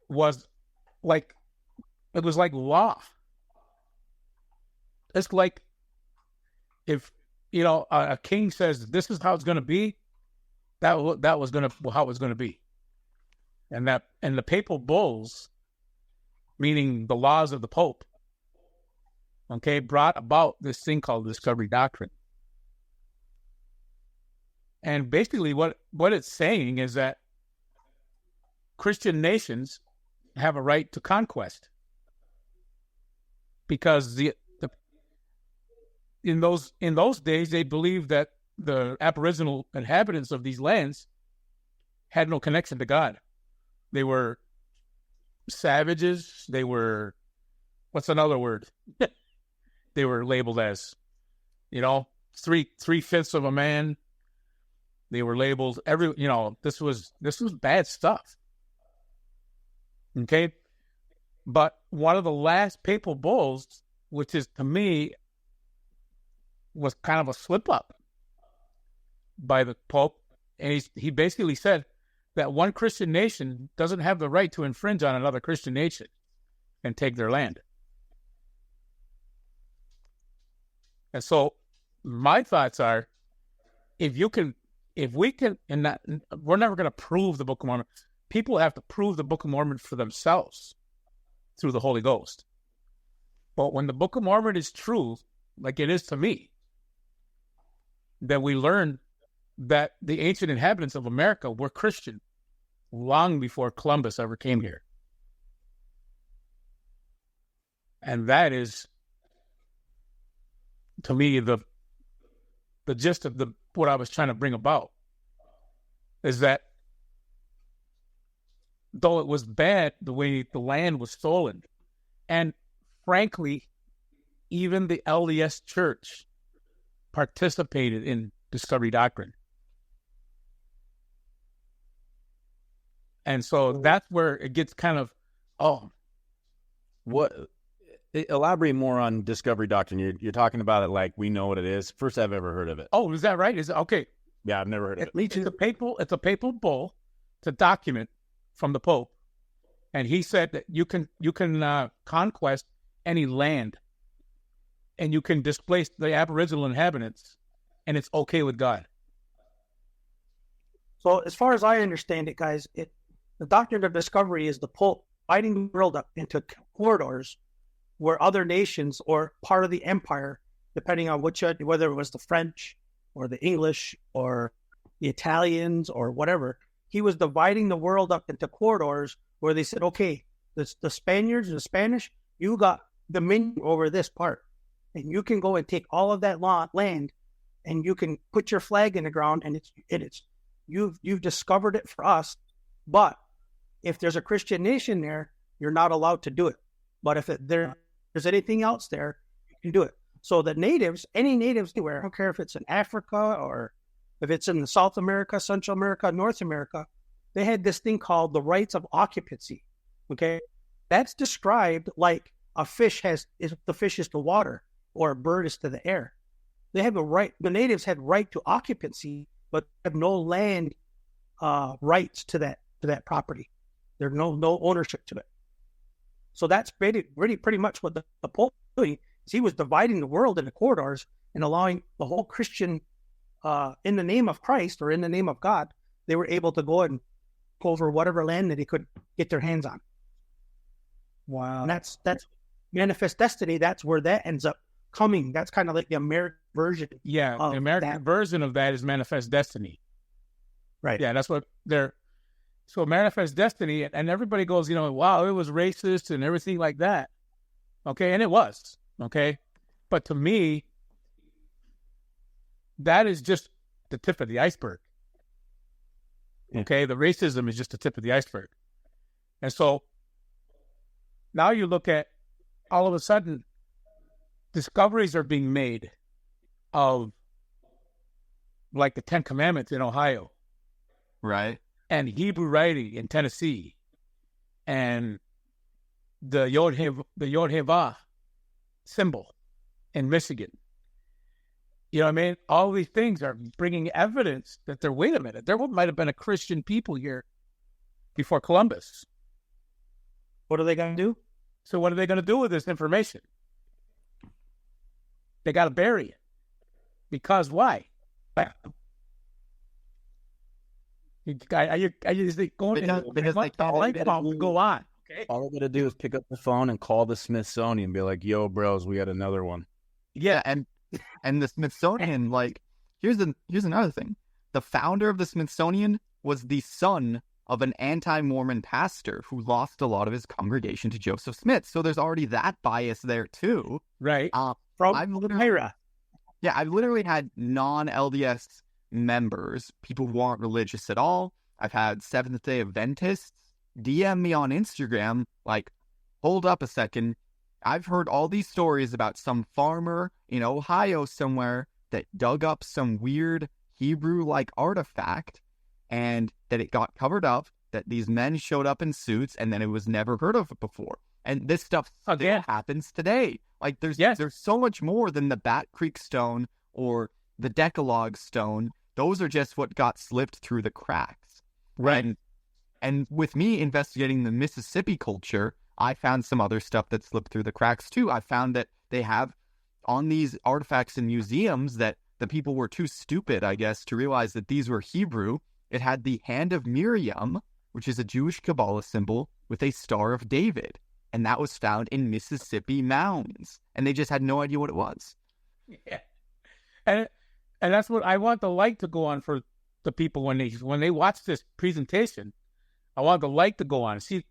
Speaker 5: was like law. It's like if a king says this is how it's going to be, that was how it was going to be, and the papal bulls, meaning the laws of the Pope, okay, brought about this thing called discovery doctrine. And basically what it's saying is that Christian nations have a right to conquest, because in those days they believed that the Aboriginal inhabitants of these lands had no connection to God. They were savages. They were, what's another word? They were labeled as, 3/5 of a man. They were labeled this was bad stuff. Okay. But one of the last papal bulls, which is to me was kind of a slip up by the Pope, and he basically said that one Christian nation doesn't have the right to infringe on another Christian nation and take their land. And so my thoughts are, if we can, and we're never going to prove the Book of Mormon. People have to prove the Book of Mormon for themselves through the Holy Ghost. But when the Book of Mormon is true, like it is to me, then we learn that the ancient inhabitants of America were Christian long before Columbus ever came here. And that is, to me, the gist of what I was trying to bring about, is that though it was bad the way the land was stolen, and frankly, even the LDS Church participated in discovery doctrine. And so that's where it gets kind of,
Speaker 7: elaborate more on discovery doctrine. You're talking about it like we know what it is. First I've ever heard of it.
Speaker 5: Oh, is that right? Is it okay?
Speaker 7: Yeah, I've never heard of it.
Speaker 5: It's a papal bull. It's a document from the Pope, and he said that you can conquest any land, and you can displace the Aboriginal inhabitants, and it's okay with God.
Speaker 4: So as far as I understand it, guys, the doctrine of discovery is the Pope dividing the world up into corridors where other nations or part of the empire, depending on whether it was the French or the English or the Italians or whatever, he was dividing the world up into corridors where they said, okay, the Spaniards, the Spanish, you got dominion over this part, and you can go and take all of that land, and you can put your flag in the ground, and it's you've discovered it for us. But if there's a Christian nation there, you're not allowed to do it. But if there's anything else there, you can do it. So the natives, any natives anywhere, I don't care if it's in Africa or if it's in South America, Central America, North America, they had this thing called the rights of occupancy. Okay, that's described like a fish the fish is to water or a bird is to the air. They have a right. The natives had right to occupancy, but have no land rights to that property. There's no ownership to it. So that's pretty much what the Pope was doing. Is he was dividing the world into corridors and allowing the whole Christian, in the name of Christ or in the name of God, they were able to go and go over whatever land that they could get their hands on.
Speaker 3: Wow.
Speaker 4: And that's Manifest Destiny. That's where that ends up coming. That's kind of like the American version.
Speaker 5: Yeah, the American version of that is Manifest Destiny.
Speaker 4: Right.
Speaker 5: Yeah, that's what they're. So Manifest Destiny, and everybody goes, wow, it was racist and everything like that. Okay, and it was. Okay, but to me, that is just the tip of the iceberg. Okay, the racism is just the tip of the iceberg. And so now you look at, all of a sudden, discoveries are being made of like the 10 Commandments in Ohio.
Speaker 6: Right.
Speaker 5: And Hebrew writing in Tennessee. And the Yod Hevah symbol in Michigan. You know what I mean? All these things are bringing evidence that wait a minute, there might have been a Christian people here before Columbus.
Speaker 4: What are they going to do?
Speaker 5: So what are they going to do with this information? They got to bury it. Because why? I just think going
Speaker 6: because they can't
Speaker 5: go on. Okay.
Speaker 7: All they're gonna do is pick up the phone and call the Smithsonian and be like, "Yo, bros, we had another one."
Speaker 6: Yeah, and the Smithsonian, like, here's another thing. The founder of the Smithsonian was the son of an anti-Mormon pastor who lost a lot of his congregation to Joseph Smith. So there's already that bias there too.
Speaker 5: Right.
Speaker 4: From
Speaker 6: Ira. Yeah, I've literally had non-LDS members, people who aren't religious at all. I've had Seventh-day Adventists DM me on Instagram, like, hold up a second. I've heard all these stories about some farmer in Ohio somewhere that dug up some weird Hebrew-like artifact and that it got covered up, that these men showed up in suits, and then it was never heard of before. And this stuff still happens today. Like, there's so much more than the Bat Creek stone or the Decalogue stone. Those are just what got slipped through the cracks.
Speaker 5: Right.
Speaker 6: And with me investigating the Mississippi culture, I found some other stuff that slipped through the cracks too. I found that they have on these artifacts in museums that the people were too stupid, I guess, to realize that these were Hebrew. It had the hand of Miriam, which is a Jewish Kabbalah symbol, with a Star of David. And that was found in Mississippi mounds. And they just had no idea what it was.
Speaker 5: Yeah. And that's what I want the light to go on for the people when they watch this presentation. I want the light to go on. See,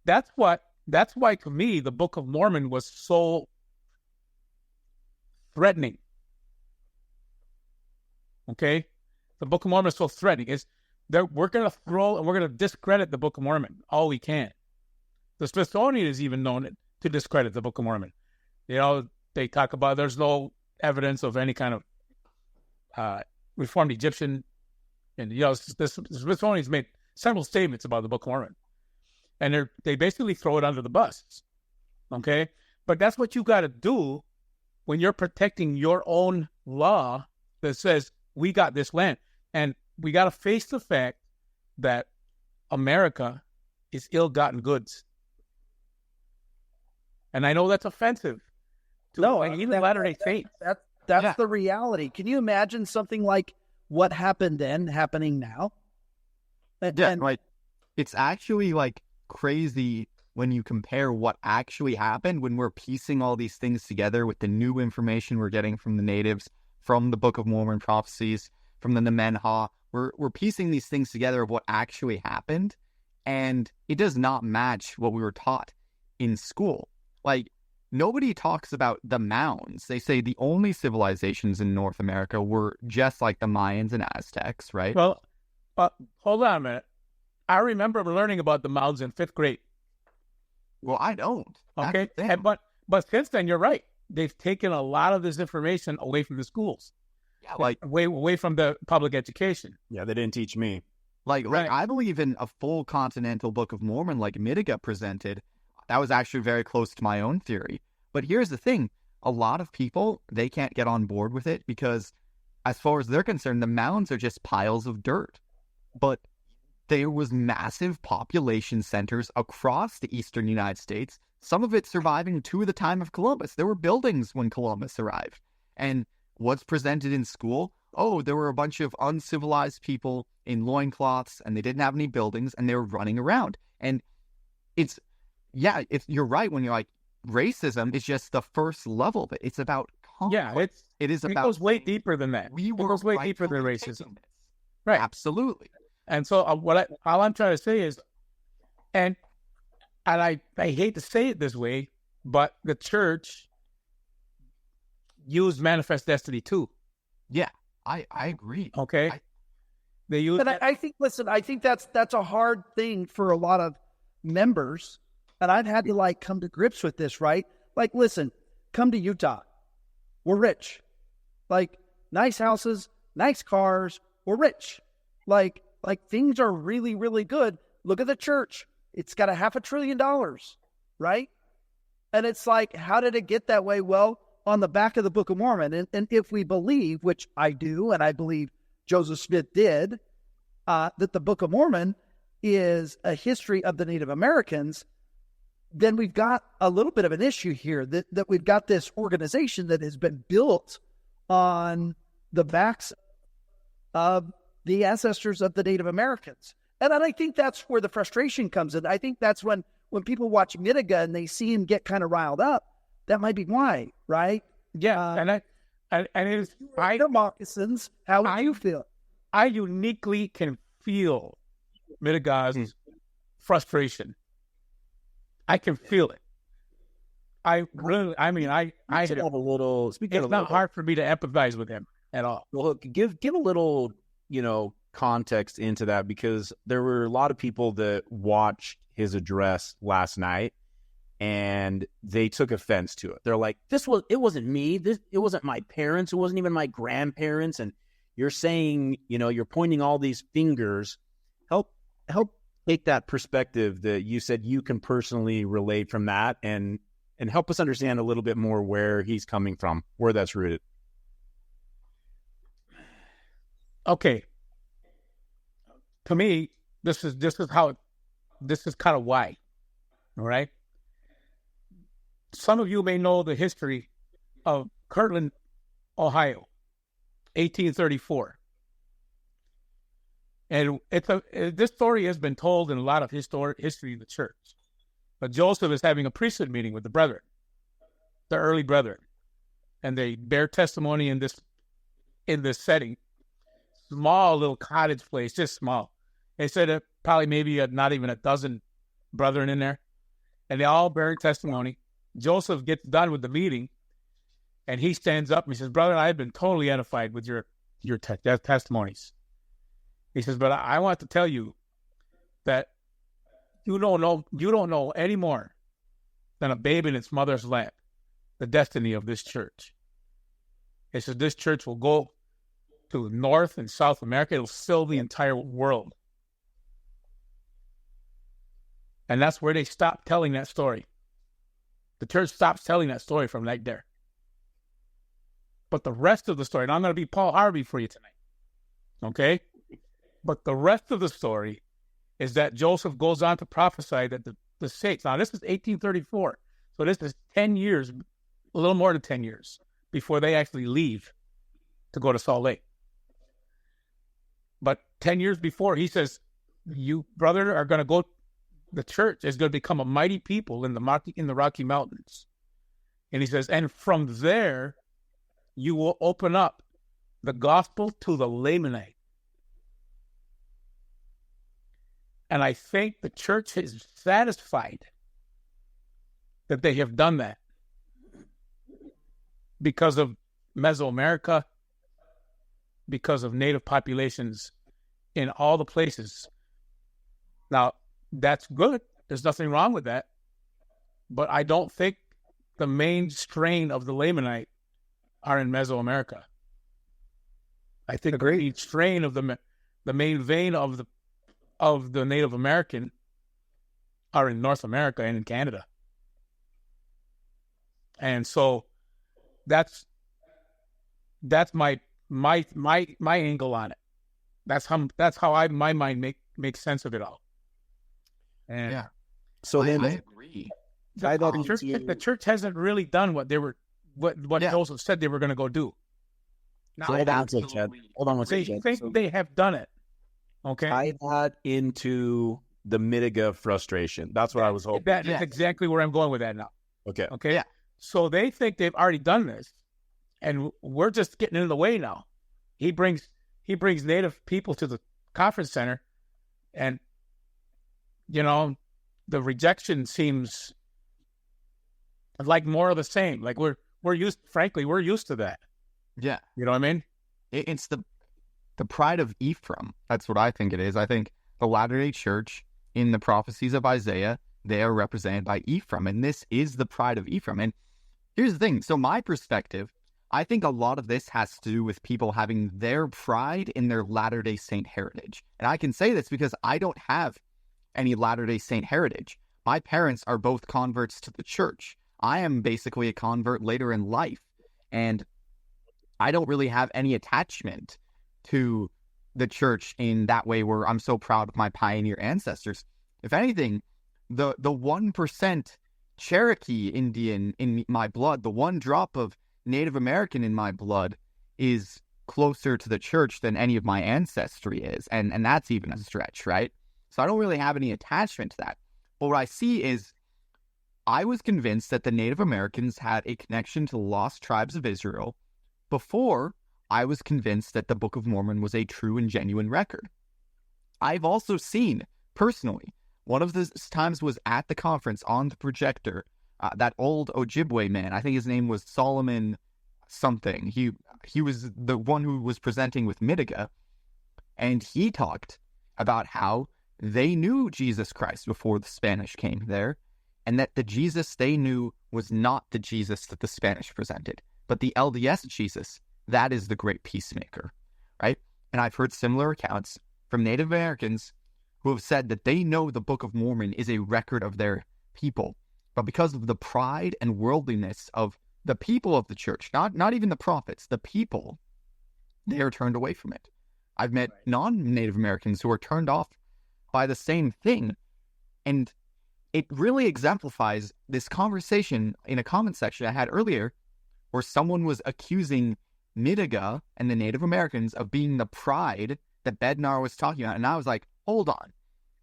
Speaker 5: that's why to me the Book of Mormon was so threatening. Okay? The Book of Mormon is so threatening. We're going to throw and we're going to discredit the Book of Mormon all we can. The Smithsonian is even known to discredit the Book of Mormon. They talk about there's no evidence of any kind of Reformed Egyptian. And, the Smithsonian's made several statements about the Book of Mormon. And they basically throw it under the bus. Okay? But that's what you got to do when you're protecting your own law that says, we got this land. And we got to face the fact that America is ill-gotten goods. And I know that's offensive. Even Latter-day Saints.
Speaker 3: That's the reality. Can you imagine something like what happened then happening now?
Speaker 6: Right. It's actually like crazy when you compare what actually happened when we're piecing all these things together with the new information we're getting from the natives, from the Book of Mormon prophecies, from the Nemenhah, We're piecing these things together of what actually happened, and it does not match what we were taught in school. Like, nobody talks about the mounds. They say the only civilizations in North America were just like the Mayans and Aztecs, right?
Speaker 5: Well, hold on a minute. I remember learning about the mounds in 5th grade.
Speaker 6: Well, I don't. That's
Speaker 5: Okay,
Speaker 6: the thing.
Speaker 5: but since then, you're right. They've taken a lot of this information away from the schools,
Speaker 6: Yeah, like
Speaker 5: away from the public education.
Speaker 7: Yeah, they didn't teach me.
Speaker 6: Like
Speaker 5: Right.
Speaker 6: I believe in a full continental Book of Mormon like Midiga presented. That was actually very close to my own theory. But here's the thing. A lot of people, they can't get on board with it because as far as they're concerned, the mounds are just piles of dirt. But there was massive population centers across the eastern United States, some of it surviving to the time of Columbus. There were buildings when Columbus arrived. And what's presented in school? Oh, there were a bunch of uncivilized people in loincloths and they didn't have any buildings and they were running around. And it's you're right when you're like, racism is just the first level of it. It's about conflict.
Speaker 5: Yeah,
Speaker 6: it
Speaker 5: it goes way deeper than that.
Speaker 6: We
Speaker 5: It
Speaker 6: were
Speaker 5: goes way deeper than
Speaker 6: rightfully
Speaker 5: racism.
Speaker 6: taking this.
Speaker 5: Right.
Speaker 6: Absolutely.
Speaker 5: And so all I'm trying to say is, and I hate to say it this way, but the church used Manifest Destiny too.
Speaker 6: Yeah, I agree.
Speaker 5: Okay, they use.
Speaker 3: But I think, listen, I think that's a hard thing for a lot of members, and I've had to like come to grips with this, right? Like, listen, come to Utah, we're rich, like nice houses, nice cars, we're rich, like things are really, really good. Look at the church; it's got $500 billion, right? And it's like, how did it get that way? Well, on the back of the Book of Mormon, and if we believe, which I do, and I believe Joseph Smith did, that the Book of Mormon is a history of the Native Americans, then we've got a little bit of an issue here, that we've got this organization that has been built on the backs of the ancestors of the Native Americans. And I think that's where the frustration comes in. I think that's when people watch Midiga and they see him get kind of riled up, that might be why, right?
Speaker 5: Yeah, and it is.
Speaker 3: The moccasins, how do you feel?
Speaker 5: I uniquely can feel Midiga's frustration. I can feel it. I really, I mean, I
Speaker 7: Have a little. Speaking
Speaker 5: it's
Speaker 7: of
Speaker 5: not hard for me to empathize with him at all.
Speaker 7: Well, give a little, context into that, because there were a lot of people that watched his address last night and they took offense to it. They're like, it wasn't me. It wasn't my parents. It wasn't even my grandparents. And you're saying, you're pointing all these fingers. Help take that perspective that you said you can personally relate from that, and help us understand a little bit more where he's coming from, where that's rooted.
Speaker 5: Okay. To me, this is kind of why. All right. Some of you may know the history of Kirtland, Ohio, 1834. And this story has been told in a lot of history of the church. But Joseph is having a priesthood meeting with the brethren, the early brethren, and they bear testimony in this setting. Small little cottage place, just small. They said probably maybe not even a dozen brethren in there, and they all bear testimony. Joseph gets done with the meeting, and he stands up and he says, "Brother, I have been totally edified with your testimonies." He says, "But I want to tell you that you don't know any more than a babe in its mother's lap the destiny of this church." He says, "This church will go to North and South America. It'll fill the entire world." And that's where they stopped telling that story. The church stops telling that story from right there. But the rest of the story, and I'm going to be Paul Harvey for you tonight, okay? But the rest of the story is that Joseph goes on to prophesy that the saints, now this is 1834, so this is 10 years, a little more than 10 years, before they actually leave to go to Salt Lake. But 10 years before, he says, you, brother, are going to go, the church is going to become a mighty people in the Rocky Mountains. And he says, and from there, you will open up the gospel to the Lamanite. And I think the church is satisfied that they have done that because of Mesoamerica, because of native populations in all the places. Now, that's good. There's nothing wrong with that. But I don't think the main strain of the Lamanite are in Mesoamerica. I think the main strain of the main vein of the Native American are in North America and in Canada. And so that's my angle on it. That's how my mind makes sense of it all. And
Speaker 6: Yeah.
Speaker 7: So then
Speaker 6: I agree.
Speaker 5: the church hasn't really done what
Speaker 6: Yeah.
Speaker 5: Joseph said they were going to go do. Now,
Speaker 7: So hold on one second, Chad. Hold on one
Speaker 5: they
Speaker 7: second, Chad.
Speaker 5: think
Speaker 7: So
Speaker 5: they have done it. Okay.
Speaker 7: tie that into the Mitiga frustration. That's what I was hoping.
Speaker 5: That's exactly where I'm going with that now.
Speaker 7: Okay.
Speaker 5: Okay.
Speaker 6: Yeah.
Speaker 5: So they think they've already done this, and we're just getting in the way now. He brings Native people to the conference center, and the rejection seems like more of the same. Like we're used to that.
Speaker 6: Yeah.
Speaker 5: You know what I mean?
Speaker 6: It's the pride of Ephraim. That's what I think it is. I think the Latter-day Church in the prophecies of Isaiah, they are represented by Ephraim, and this is the pride of Ephraim. And here's the thing. So my perspective, I think a lot of this has to do with people having their pride in their Latter-day Saint heritage. And I can say this because I don't have any Latter-day Saint heritage. My parents are both converts to the church. I am basically a convert later in life, and I don't really have any attachment to the church in that way where I'm so proud of my pioneer ancestors. If anything, the 1% Cherokee Indian in my blood, the one drop of Native American in my blood is closer to the church than any of my ancestry is. And that's even a stretch, right? So I don't really have any attachment to that. But what I see is I was convinced that the Native Americans had a connection to the lost tribes of Israel before I was convinced that the Book of Mormon was a true and genuine record. I've also seen, personally, one of the times was at the conference on the projector, that old Ojibwe man, I think his name was Solomon something. He was the one who was presenting with Mitiga, and he talked about how they knew Jesus Christ before the Spanish came there, and that the Jesus they knew was not the Jesus that the Spanish presented, but the LDS Jesus. That is the great peacemaker, right? And I've heard similar accounts from Native Americans who have said that they know the Book of Mormon is a record of their people, but because of the pride and worldliness of the people of the church, not even the prophets, the people, they are turned away from it. I've met non-Native Americans who are turned off by the same thing, and it really exemplifies this conversation in a comment section I had earlier where someone was accusing Mitiga and the Native Americans of being the pride that Bednar was talking about. And I was like, hold on.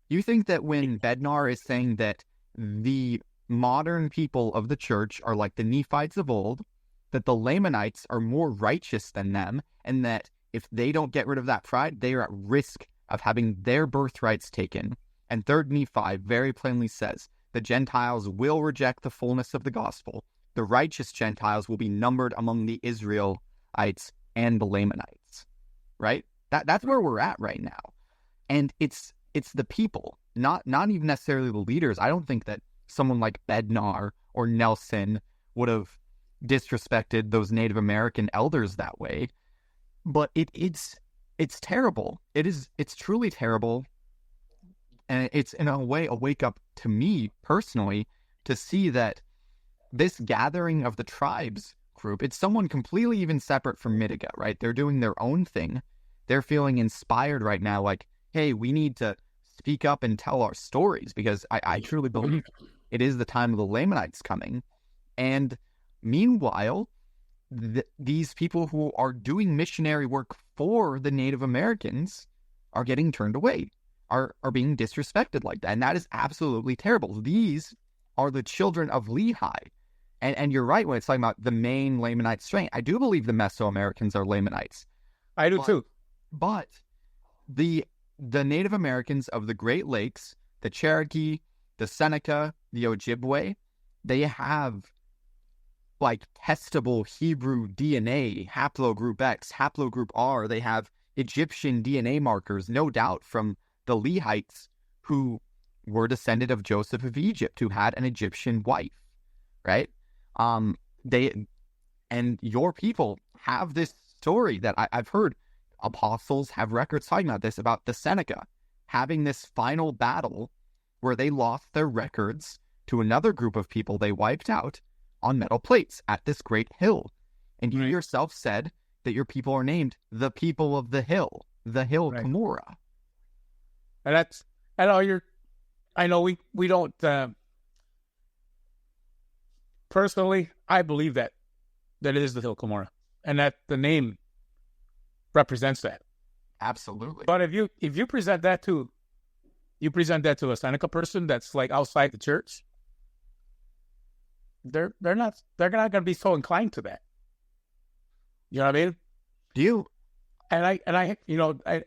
Speaker 6: You think that when Bednar is saying that the modern people of the church are like the Nephites of old, that the Lamanites are more righteous than them, and that if they don't get rid of that pride, they are at risk of having their birthrights taken. And 3rd Nephi very plainly says the Gentiles will reject the fullness of the gospel. The righteous Gentiles will be numbered among the Israelites and the Lamanites, right? That's where we're at right now. And it's the people, not even necessarily the leaders. I don't think that someone like Bednar or Nelson would have disrespected those Native American elders that way. But it's terrible. It's truly terrible. And it's in a way a wake up to me personally to see that this gathering of the tribes group, it's someone completely even separate from Mitiga, right? They're doing their own thing. They're feeling inspired right now, like, hey, we need to speak up and tell our stories because I truly believe it is the time of the Lamanites coming. And meanwhile, these people who are doing missionary work for the Native Americans are getting turned away, are being disrespected like that. And that is absolutely terrible. These are the children of Lehi. And you're right when it's talking about the main Lamanite strain. I do believe the Mesoamericans are Lamanites.
Speaker 5: I do too.
Speaker 6: But the the Native Americans of the Great Lakes, the Cherokee, the Seneca, the Ojibwe, they have like testable Hebrew DNA, haplogroup X, haplogroup R. They have Egyptian DNA markers, no doubt, from the Lehites who were descended of Joseph of Egypt, who had an Egyptian wife, right? And your people have this story that I've heard apostles have records talking about this, about the Seneca having this final battle where they lost their records to another group of people they wiped out on metal plates at this great hill. And you yourself said that your people are named the people of the Hill Cumorah.
Speaker 5: And that's, I know we don't, personally, I believe that it is the Hill Cumorah, and that the name represents that.
Speaker 6: Absolutely.
Speaker 5: But if you present that to a Seneca person that's like outside the church, they're not going to be so inclined to that. You know what I mean?
Speaker 6: Do you?
Speaker 5: And I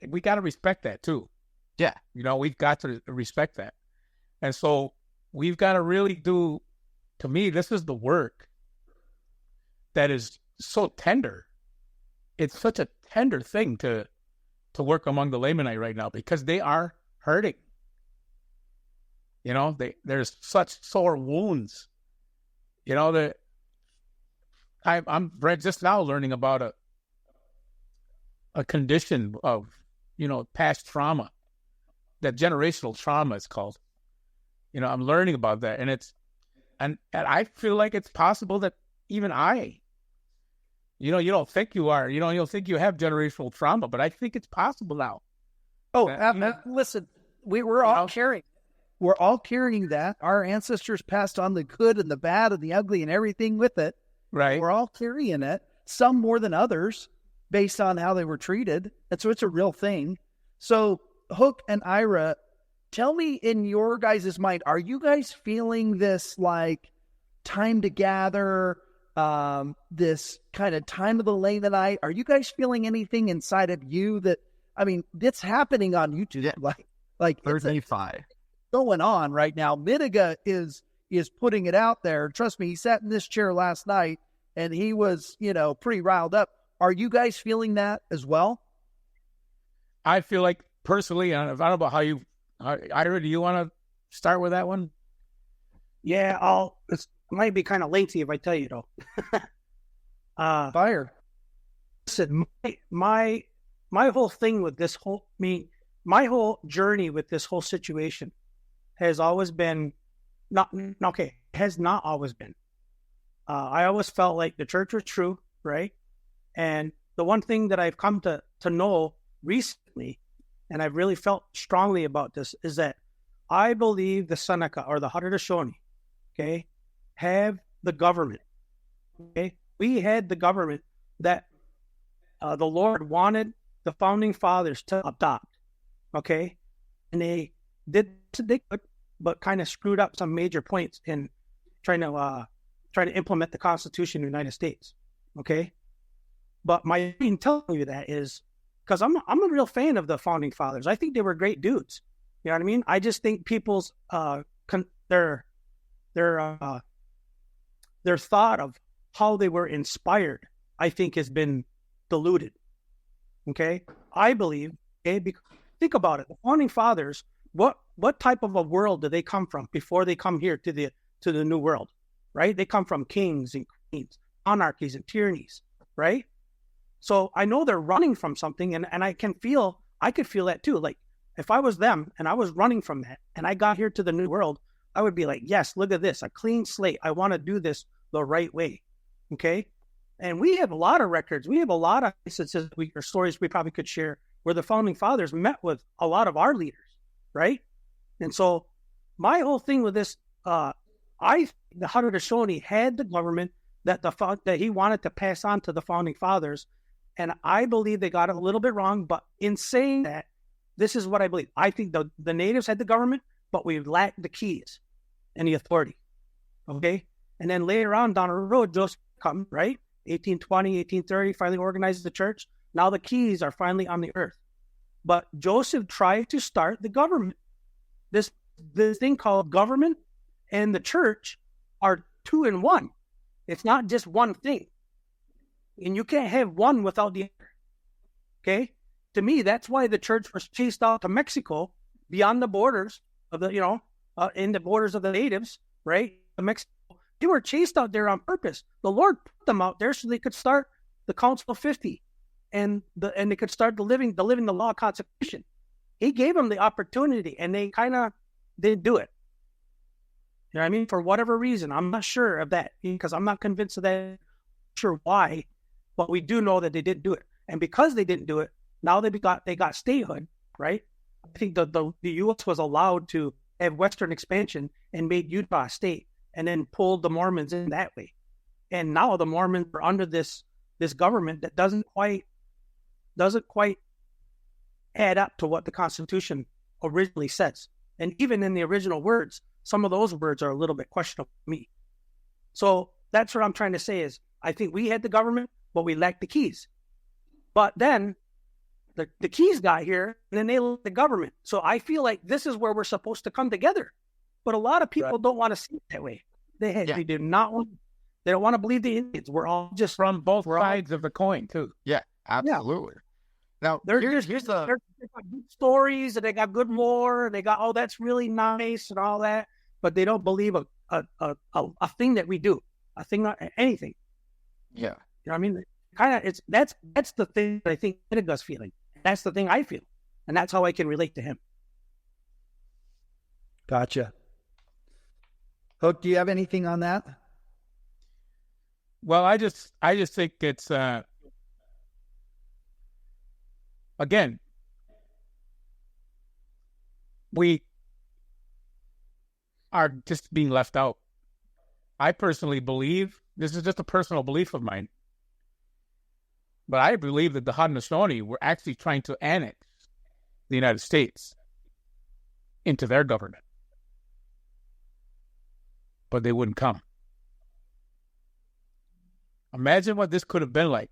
Speaker 5: we got to respect that too.
Speaker 6: Yeah.
Speaker 5: We've got to respect that. And so we've got to really do, to me, this is the work that is so tender. It's such a tender thing to work among the Lamanite right now, because they are hurting. There's such sore wounds. That I'm just now learning about a condition of, past trauma, that generational trauma is called. I'm learning about that, and I feel like it's possible that even you don't think you are, you don't think you have generational trauma, but I think it's possible now.
Speaker 3: Oh, listen, we're all carrying. We're all carrying that. Our ancestors passed on the good and the bad and the ugly and everything with it.
Speaker 5: Right.
Speaker 3: We're all carrying it, some more than others, based on how they were treated. And so it's a real thing. So Hook and Ira, tell me, in your guys' mind, are you guys feeling this like time to gather, this kind of time of the Lamanite? Are you guys feeling anything inside of you that, it's happening on YouTube?
Speaker 6: Yeah.
Speaker 3: Like
Speaker 6: Thursday 5.
Speaker 3: Going on right now. Miniga is putting it out there. Trust me, he sat in this chair last night and he was, pretty riled up. Are you guys feeling that as well?
Speaker 5: I feel like personally, I don't know about Ira, do you want to start with that one?
Speaker 4: Yeah, it might be kind of lengthy if I tell you though.
Speaker 3: Fire.
Speaker 4: Listen, my whole thing with this my whole journey with this whole situation has always been has not always been. I always felt like the church was true, right? And the one thing that I've come to know recently, and I've really felt strongly about this, is that I believe the Seneca or the Haudenosaunee, okay, have the government. Okay, we had the government that the Lord wanted the founding fathers to adopt. Okay, and they did but kind of screwed up some major points in trying to implement the Constitution of the United States. Okay, but my reason telling you that is because I'm a real fan of the founding fathers. I think they were great dudes. You know what I mean? I just think people's their thought of how they were inspired, I think, has been diluted. Okay, I believe. Okay, think about it. The founding fathers, what type of a world do they come from before they come here to the new world? Right? They come from kings and queens, monarchies and tyrannies, right? So I know they're running from something, and I could feel that too. Like if I was them and I was running from that and I got here to the new world, I would be like, yes, look at this, a clean slate. I want to do this the right way. Okay. And we have a lot of records. We have a lot of instances or stories we probably could share where the founding fathers met with a lot of our leaders, right? And so my whole thing with this, the Haudenosaunee had the government that he wanted to pass on to the founding fathers, and I believe they got it a little bit wrong. But in saying that, this is what I believe. I think the natives had the government, but we lacked the keys and the authority. Okay, and then later on down the road, Joseph comes, right? 1820, 1830, finally organizes the church. Now the keys are finally on the earth. But Joseph tried to start the government. This thing called government and the church are two in one. It's not just one thing. And you can't have one without the other. Okay? To me, that's why the church was chased out to Mexico, beyond the borders of the, in the borders of the natives, right? Mexico. They were chased out there on purpose. The Lord put them out there so they could start the Council of 50 and they could start the living the law consecration. He gave them the opportunity and they kind of didn't do it. You know what I mean? For whatever reason, I'm not sure of that because I'm not convinced of that. I'm not sure why, but we do know that they didn't do it. And because they didn't do it, now they got statehood, right? I think the U.S. was allowed to have Western expansion and made Utah a state, and then pulled the Mormons in that way. And now the Mormons are under this government that doesn't quite add up to what the Constitution originally says. And even in the original words, some of those words are a little bit questionable to me. So that's what I'm trying to say is I think we had the government, but we lacked the keys. But then the keys got here, and then they left the government. So I feel like this is where we're supposed to come together. But a lot of people don't want to see it that way. They do not want. They don't want to believe the Indians. We're all just
Speaker 5: from both sides of the coin too.
Speaker 6: Yeah, absolutely. Yeah. Now here's
Speaker 4: they got good stories, and they got good lore. And they got that's really nice and all that, but they don't believe a thing that we do, a thing, anything.
Speaker 6: Yeah,
Speaker 4: you know what I mean. Kind of, that's the thing that I think Midiga's feeling. That's the thing I feel, and that's how I can relate to him.
Speaker 3: Gotcha. Hook, do you have anything on that?
Speaker 5: Well, I just think it's again, we are just being left out. I personally believe, this is just a personal belief of mine, but I believe that the Haudenosaunee were actually trying to annex the United States into their government, but they wouldn't come. Imagine what this could have been like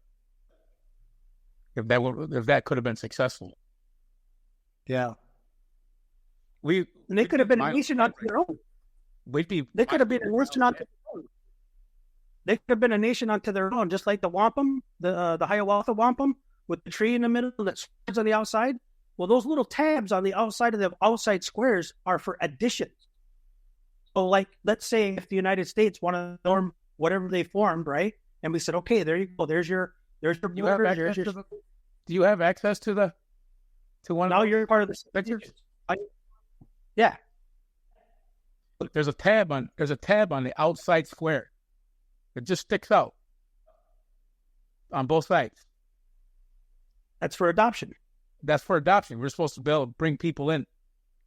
Speaker 5: if that could have been successful.
Speaker 3: Yeah,
Speaker 4: they could have been a nation unto their own. They could have been a nation unto their own. They could have been a nation unto their own, just like the wampum, the Hiawatha wampum with the tree in the middle that squares on the outside. Well, those little tabs on the outside of the outside squares are for additions. So, like, let's say if the United States wanted to form whatever they formed, right? And we said, okay, there you go. There's your borders.
Speaker 5: Do you have access to one?
Speaker 4: Now you're part of the
Speaker 5: pictures.
Speaker 4: Yeah.
Speaker 5: Look, there's a tab on the outside square. It just sticks out on both sides.
Speaker 4: That's for adoption.
Speaker 5: We're supposed to be able to bring people in.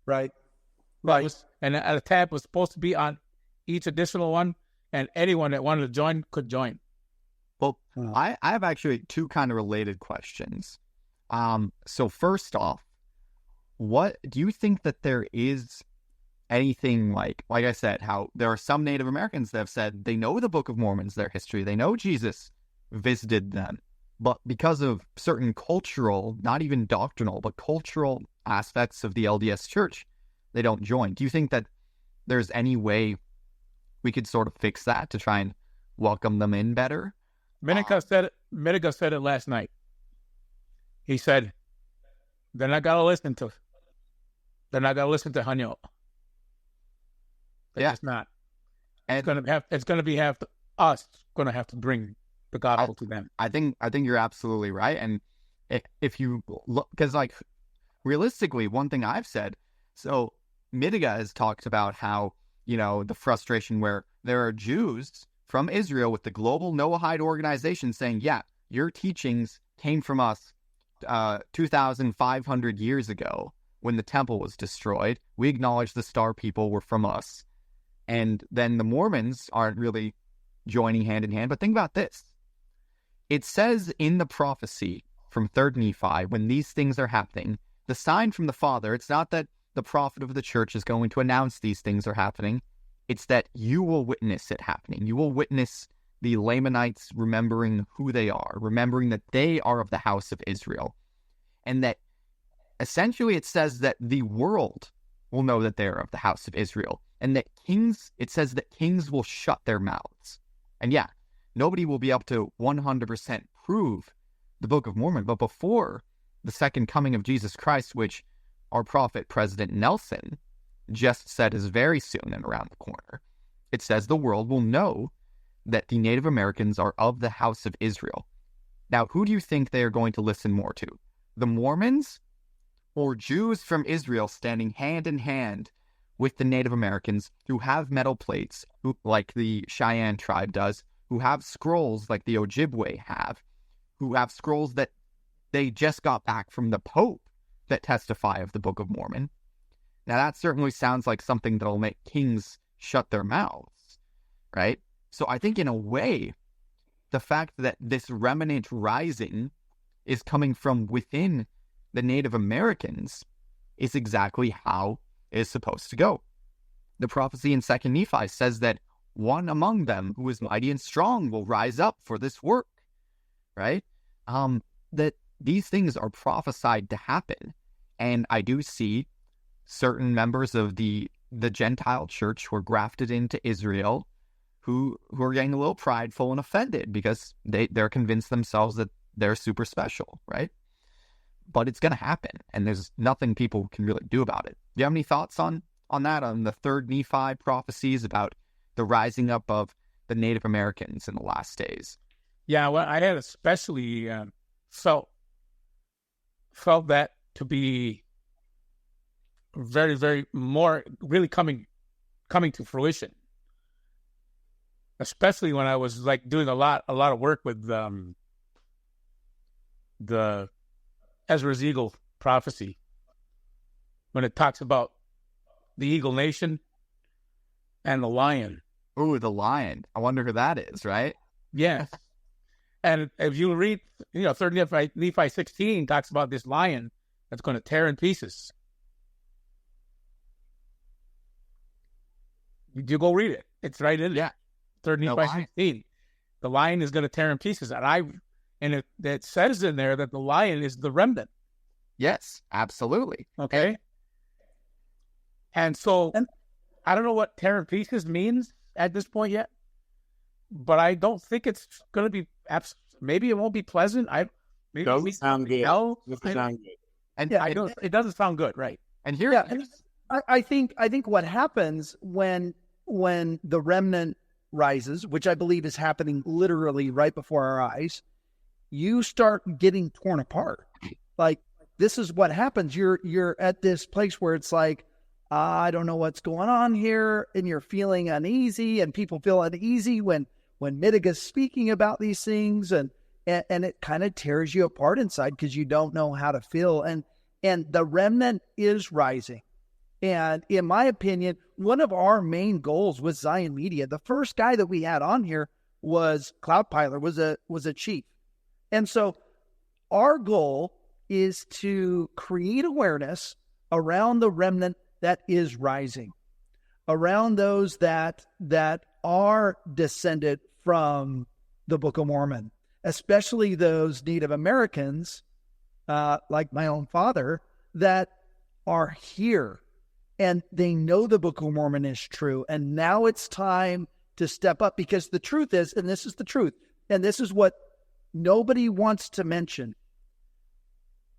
Speaker 3: Right.
Speaker 5: And a tab was supposed to be on each additional one, and anyone that wanted to join could join.
Speaker 6: Well, I have actually two kind of related questions. So first off, what do you think that there is anything like I said, how there are some Native Americans that have said they know the Book of Mormon's their history, they know Jesus visited them, but because of certain cultural, not even doctrinal, but cultural aspects of the LDS Church, they don't join. Do you think that there's any way we could sort of fix that to try and welcome them in better?
Speaker 5: Midiga said it last night. He said, they're not going to listen to Hanyo. They're just not. And it's going to be us going to have to bring the gospel to them.
Speaker 6: I think you're absolutely right. And if you look, because like realistically, one thing I've said, so Midiga has talked about how, the frustration where there are Jews from Israel with the global Noahide organization saying, yeah, your teachings came from us 2,500 years ago when the temple was destroyed. We acknowledge the star people were from us. And then the Mormons aren't really joining hand in hand. But think about this. It says in the prophecy from 3rd Nephi, when these things are happening, the sign from the Father, it's not that the prophet of the church is going to announce these things are happening. It's that you will witness it happening. You will witness the Lamanites remembering who they are, remembering that they are of the house of Israel. And that Essentially, it says that the world will know that they are of the house of Israel, and that it says that kings will shut their mouths. And yeah, nobody will be able to 100% prove the Book of Mormon, but before the second coming of Jesus Christ, which our prophet, President Nelson, just said is very soon and around the corner, it says the world will know that the Native Americans are of the house of Israel. Now, who do you think they are going to listen more to? The Mormons or Jews from Israel standing hand in hand with the Native Americans who have metal plates, who, like the Cheyenne tribe does, who have scrolls like the Ojibwe have, who have scrolls that they just got back from the Pope that testify of the Book of Mormon? Now, that certainly sounds like something that'll make kings shut their mouths, right? So I think in a way, the fact that this remnant rising is coming from within the Native Americans is exactly how it is supposed to go. The prophecy in 2 Nephi says that one among them who is mighty and strong will rise up for this work, right? That these things are prophesied to happen. And I do see certain members of the Gentile church who are grafted into Israel who are getting a little prideful and offended because they're convinced themselves that they're super special, right? But it's going to happen, and there's nothing people can really do about it. Do you have any thoughts on that, on the third Nephi prophecies about the rising up of the Native Americans in the last days?
Speaker 5: Yeah, well, I had especially felt that to be very, very more really coming to fruition. Especially when I was like doing a lot of work with the Ezra's Eagle prophecy, when it talks about the Eagle Nation and the lion.
Speaker 6: Ooh, the lion. I wonder who that is, right?
Speaker 5: Yes. And if you read, 3 Nephi 16 talks about this lion that's going to tear in pieces. You go read it. It's right in there. 3 Nephi 16. The lion is going to tear in pieces. And it says in there that the lion is the remnant.
Speaker 6: Yes, absolutely.
Speaker 5: Okay. And so I don't know what tear in pieces means at this point yet, but I don't think it's going to be maybe it won't be pleasant. Maybe
Speaker 7: doesn't sound good.
Speaker 5: No,
Speaker 7: doesn't sound good.
Speaker 6: And
Speaker 5: yeah, it doesn't sound good, right?
Speaker 6: And here,
Speaker 3: and I think what happens when the remnant rises, which I believe is happening literally right before our eyes, you start getting torn apart. Like, this is what happens. You're at this place where it's like, I don't know what's going on here, and you're feeling uneasy, and people feel uneasy when Midiga's speaking about these things, and it kind of tears you apart inside because you don't know how to feel. And the remnant is rising. And in my opinion, one of our main goals with Zion Media, the first guy that we had on here was Cloudpiler, was a chief. And so our goal is to create awareness around the remnant that is rising, around those that are descended from the Book of Mormon, especially those Native Americans, like my own father, that are here and they know the Book of Mormon is true. And now it's time to step up, because the truth is, and this is the truth, and this is what nobody wants to mention,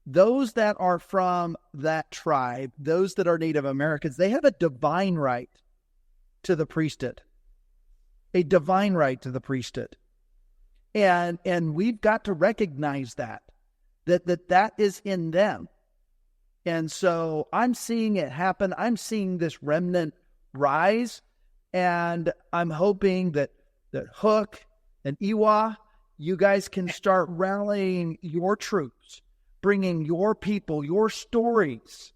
Speaker 3: those that are from that tribe, those that are Native Americans, they have a divine right to the priesthood. A divine right to the priesthood. And we've got to recognize that is in them. And so I'm seeing it happen. I'm seeing this remnant rise, and I'm hoping that Hook and Iwa, you guys can start rallying your troops, bringing your people, your stories,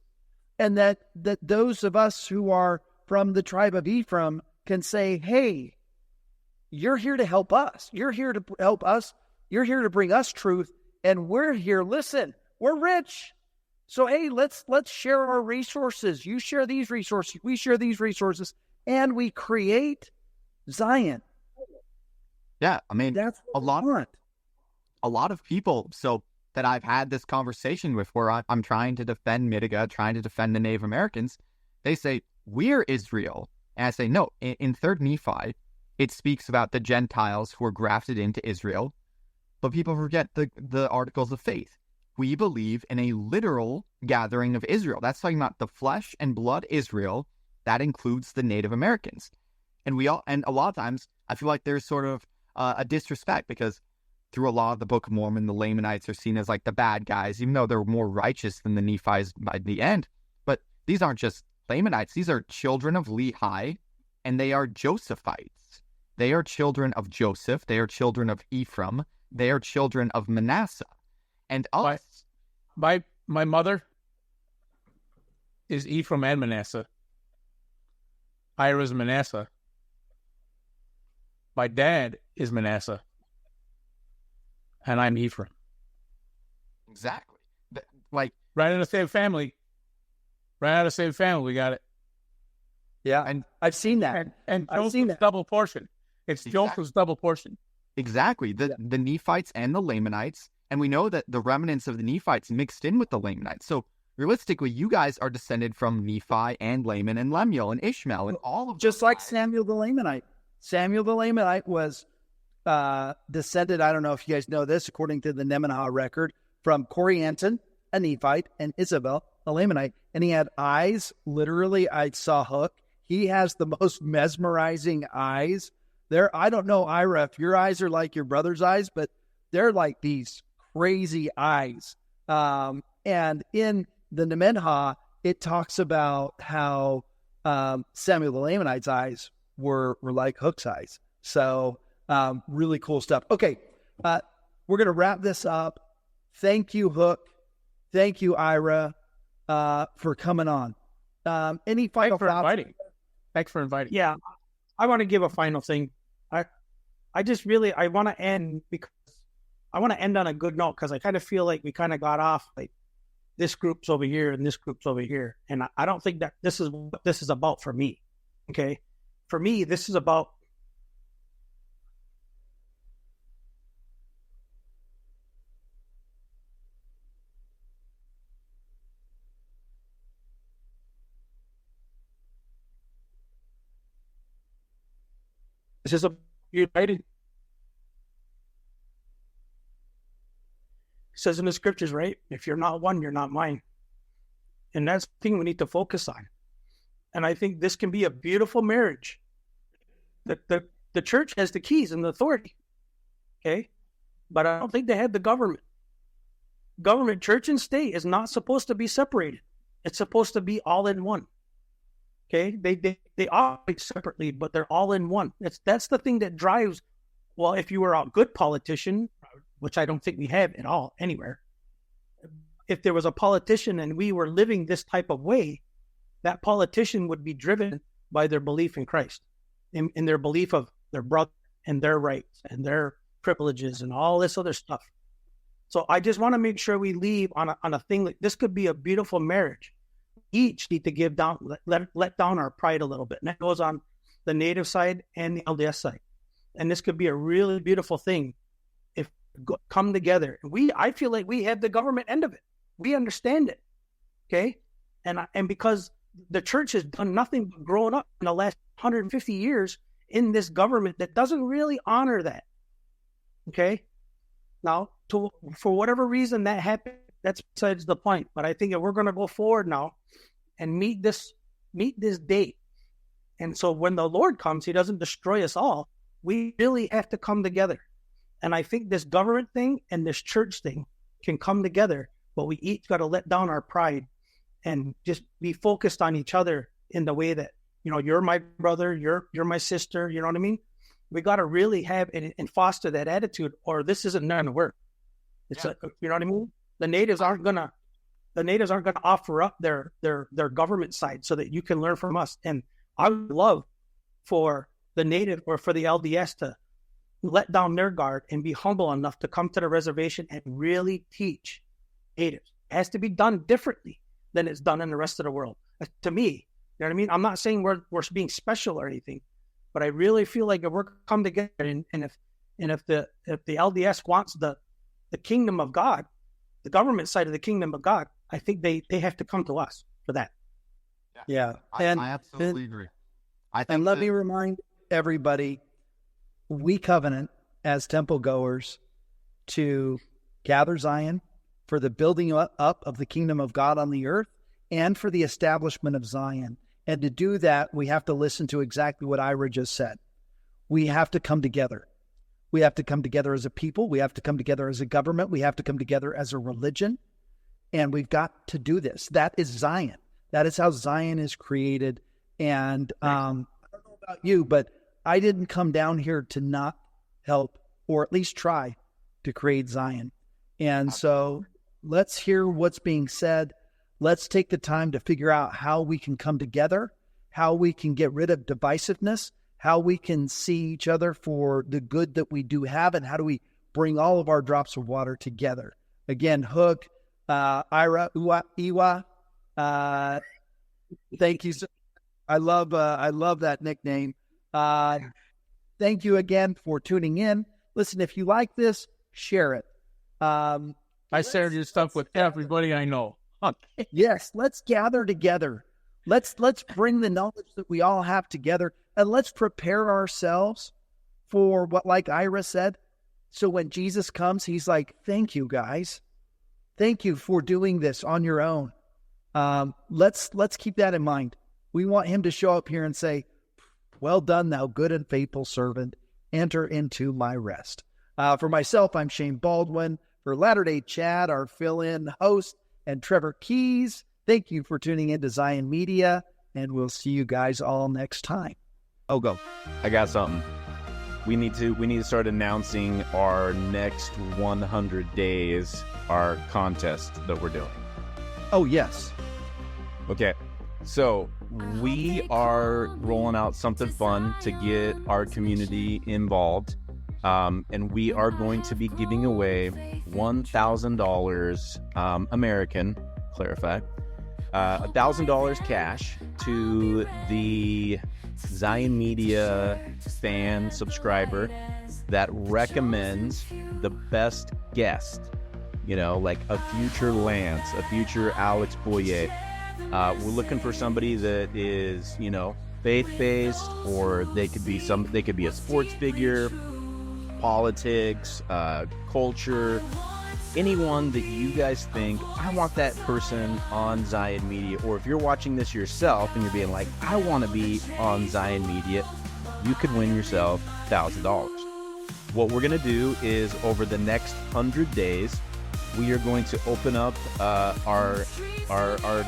Speaker 3: and that those of us who are from the tribe of Ephraim can say, hey, you're here to help us. You're here to help us. You're here to bring us truth, and we're here. Listen, we're rich. So, hey, let's share our resources. You share these resources. We share these resources, and we create Zion.
Speaker 6: Yeah, I mean,
Speaker 3: that's what
Speaker 6: a lot of people. So that I've had this conversation with where I'm trying to defend Mitiga, trying to defend the Native Americans, they say, we're Israel. And I say, no, in 3rd Nephi, it speaks about the Gentiles who are grafted into Israel, but people forget the articles of faith. We believe in a literal gathering of Israel. That's talking about the flesh and blood Israel. That includes the Native Americans. And a lot of times, I feel like there's sort of a disrespect because through a lot of the Book of Mormon, the Lamanites are seen as like the bad guys, even though they're more righteous than the Nephites by the end. But these aren't just Lamanites. These are children of Lehi, and they are Josephites. They are children of Joseph. They are children of Ephraim. They are children of Manasseh. And us.
Speaker 5: My mother is Ephraim and Manasseh. Ira's Manasseh. My dad is Manasseh. And I'm Ephraim.
Speaker 6: Exactly. Like,
Speaker 5: right in the same family. Right out of the same family, we got it.
Speaker 3: Yeah, and I've seen that.
Speaker 5: And
Speaker 3: I've seen that.
Speaker 5: double portion. It's
Speaker 6: Exactly.
Speaker 5: Joseph's double portion.
Speaker 6: Exactly. The Nephites and the Lamanites. And we know that the remnants of the Nephites mixed in with the Lamanites. So realistically, you guys are descended from Nephi and Laman and Lemuel and Ishmael and all of
Speaker 3: Just
Speaker 6: those
Speaker 3: like
Speaker 6: guys.
Speaker 3: Samuel the Lamanite. Samuel the Lamanite was descended, I don't know if you guys know this, according to the Nemanah record, from Corianton, a Nephite, and Isabel, a Lamanite. And he had eyes, literally, I saw Hook. He has the most mesmerizing eyes. I don't know, Ira, if your eyes are like your brother's eyes, but they're like these crazy eyes. And in the Nemanah, it talks about how Samuel the Lamanite's eyes were like Hook's eyes. So really cool stuff. Okay, we're going to wrap this up. Thank you, Hook. Thank you, Ira, for coming on. Any final thoughts?
Speaker 5: Thanks for inviting.
Speaker 4: Yeah, I want to give a final thing. I want to end because I want to end on a good note because I kind of feel like we kind of got off like this group's over here and this group's over here. And I don't think that this is what this is about for me. Okay. For me, this is about united. It says in the scriptures, right? If you're not one, you're not mine. And that's the thing we need to focus on. And I think this can be a beautiful marriage. The church has the keys and the authority. Okay? But I don't think they had the government. Government, church, and state is not supposed to be separated. It's supposed to be all in one. Okay? They operate separately, but they're all in one. That's the thing that drives, well, if you were a good politician, which I don't think we have at all anywhere, if there was a politician and we were living this type of way, that politician would be driven by their belief in Christ, in their belief of their brother and their rights and their privileges and all this other stuff. So I just want to make sure we leave on a thing like this could be a beautiful marriage. Each need to give down, let down our pride a little bit. And that goes on the native side and the LDS side. And this could be a really beautiful thing if come together. I feel like we have the government end of it. We understand it. Okay. And because the church has done nothing but growing up in the last 150 years in this government that doesn't really honor that. Okay. Now, for whatever reason that happened, that's besides the point. But I think if we're going to go forward now and meet this date, and so when the Lord comes, he doesn't destroy us all. We really have to come together. And I think this government thing and this church thing can come together, but we each got to let down our pride and just be focused on each other in the way that, you're my brother, you're my sister, you know what I mean? We got to really have and foster that attitude, or this isn't going to work. It's you know what I mean? The natives aren't gonna offer up their government side so that you can learn from us. And I would love for the native or for the LDS to let down their guard and be humble enough to come to the reservation and really teach natives. It has to be done differently than it's done in the rest of the world. To me, you know what I mean? I'm not saying we're being special or anything, but I really feel like if we're come together and if the LDS wants the kingdom of God, the government side of the kingdom of God, I think they have to come to us for that.
Speaker 3: Yeah.
Speaker 6: I absolutely agree. I think
Speaker 3: And let
Speaker 6: that-
Speaker 3: me remind everybody, we covenant as temple goers to gather Zion for the building up of the kingdom of God on the earth and for the establishment of Zion. And to do that, we have to listen to exactly what Ira just said. We have to come together. We have to come together as a people. We have to come together as a government. We have to come together as a religion. And we've got to do this. That is Zion. That is how Zion is created. And I don't know about you, but I didn't come down here to not help or at least try to create Zion. And so let's hear what's being said. Let's take the time to figure out how we can come together, how we can get rid of divisiveness, how we can see each other for the good that we do have, and how do we bring all of our drops of water together. Again, Hook, Ira, Iwa, thank you. I love that nickname. Thank you again for tuning in. Listen, if you like this, share it.
Speaker 5: I share your stuff with everybody I know. Okay.
Speaker 3: Yes, let's gather together. Let's bring the knowledge that we all have together, and let's prepare ourselves for what, like Ira said. So when Jesus comes, he's like, thank you, guys. Thank you for doing this on your own. Let's keep that in mind. We want him to show up here and say, well done, thou good and faithful servant. Enter into my rest. For myself, I'm Shane Baldwin. For Latter-day Chad, our fill-in host, and Trevor Keys, thank you for tuning in to Zion Media, and we'll see you guys all next time. Oh, go.
Speaker 7: I got something. We need to start announcing our next 100 days, our contest that we're doing.
Speaker 3: Oh, yes.
Speaker 7: Okay. So we are rolling out something fun to get our community involved. And we are going to be giving away $1,000 American, clarify, $1,000 cash to the Zion Media fan subscriber that recommends the best guest, like a future Lance, a future Alex Boyer. We're looking for somebody that is, faith-based, or they could be a sports figure, politics, culture, anyone that you guys think, I want that person on Zion Media. Or if you're watching this yourself and you're being like, I want to be on Zion Media, you could win yourself $1,000. What we're going to do is, over the next 100 days, we are going to open up our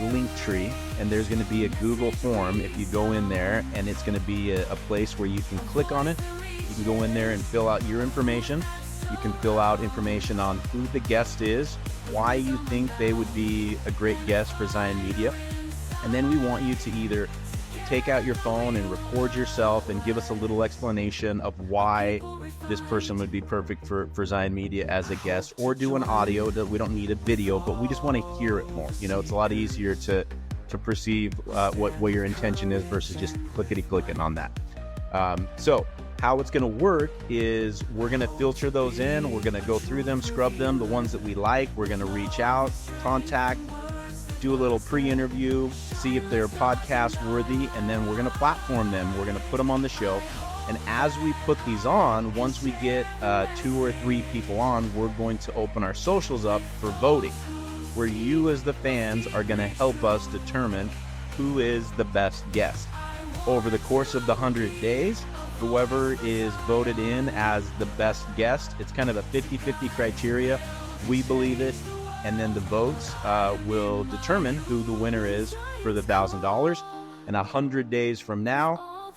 Speaker 7: link tree, and there's going to be a Google form if you go in there, and it's going to be a place where you can click on it. You can go in there and fill out your information. You can fill out information on who the guest is, why you think they would be a great guest for Zion Media. And then we want you to either take out your phone and record yourself and give us a little explanation of why this person would be perfect for Zion Media as a guest, or do an audio. That we don't need a video, but we just want to hear it more. It's a lot easier to perceive what your intention is versus just clickety-clicking on that. So how it's going to work is we're going to filter those in. We're going to go through them, scrub them, the ones that we like. We're going to reach out, contact, do a little pre-interview, see if they're podcast worthy, and then we're going to platform them. We're going to put them on the show. And as we put these on, once we get 2 or 3 people on, we're going to open our socials up for voting, where you as the fans are going to help us determine who is the best guest. Over the course of the 100 days, whoever is voted in as the best guest, it's kind of a 50-50 criteria. We believe it. And then the votes will determine who the winner is for the $1,000. And 100 days from now,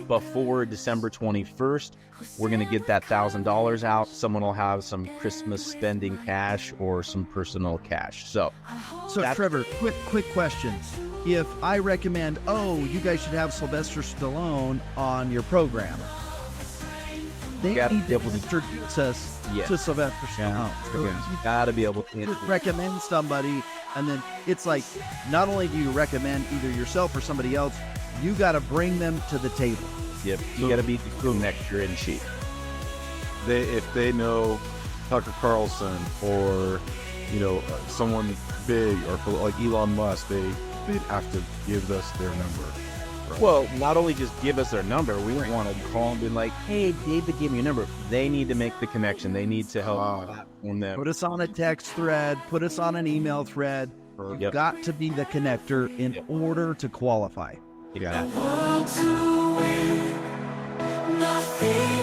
Speaker 7: before December 21st, we're going to get that $1,000 out. Someone will have some Christmas spending cash or some personal cash. So
Speaker 3: Trevor, quick question. If I recommend, you guys should have Sylvester Stallone on your program, they need to introduce us to Sylvester Stallone.
Speaker 7: You got to be able to
Speaker 3: recommend somebody, and then it's like, not only do you recommend either yourself or somebody else, you got to bring them to the table.
Speaker 7: Yep, you got to be the next year in chief.
Speaker 1: If they know Tucker Carlson or
Speaker 8: someone big or like Elon Musk, they'd have to give us their number. Right?
Speaker 7: Well, not only just give us their number, we don't want to call and be like, hey, David gave me your number. They need to make the connection. They need to help platform them.
Speaker 3: Put us on a text thread, put us on an email thread. You've got to be the connector in order to qualify.
Speaker 7: Exactly.
Speaker 2: Want to win, nothing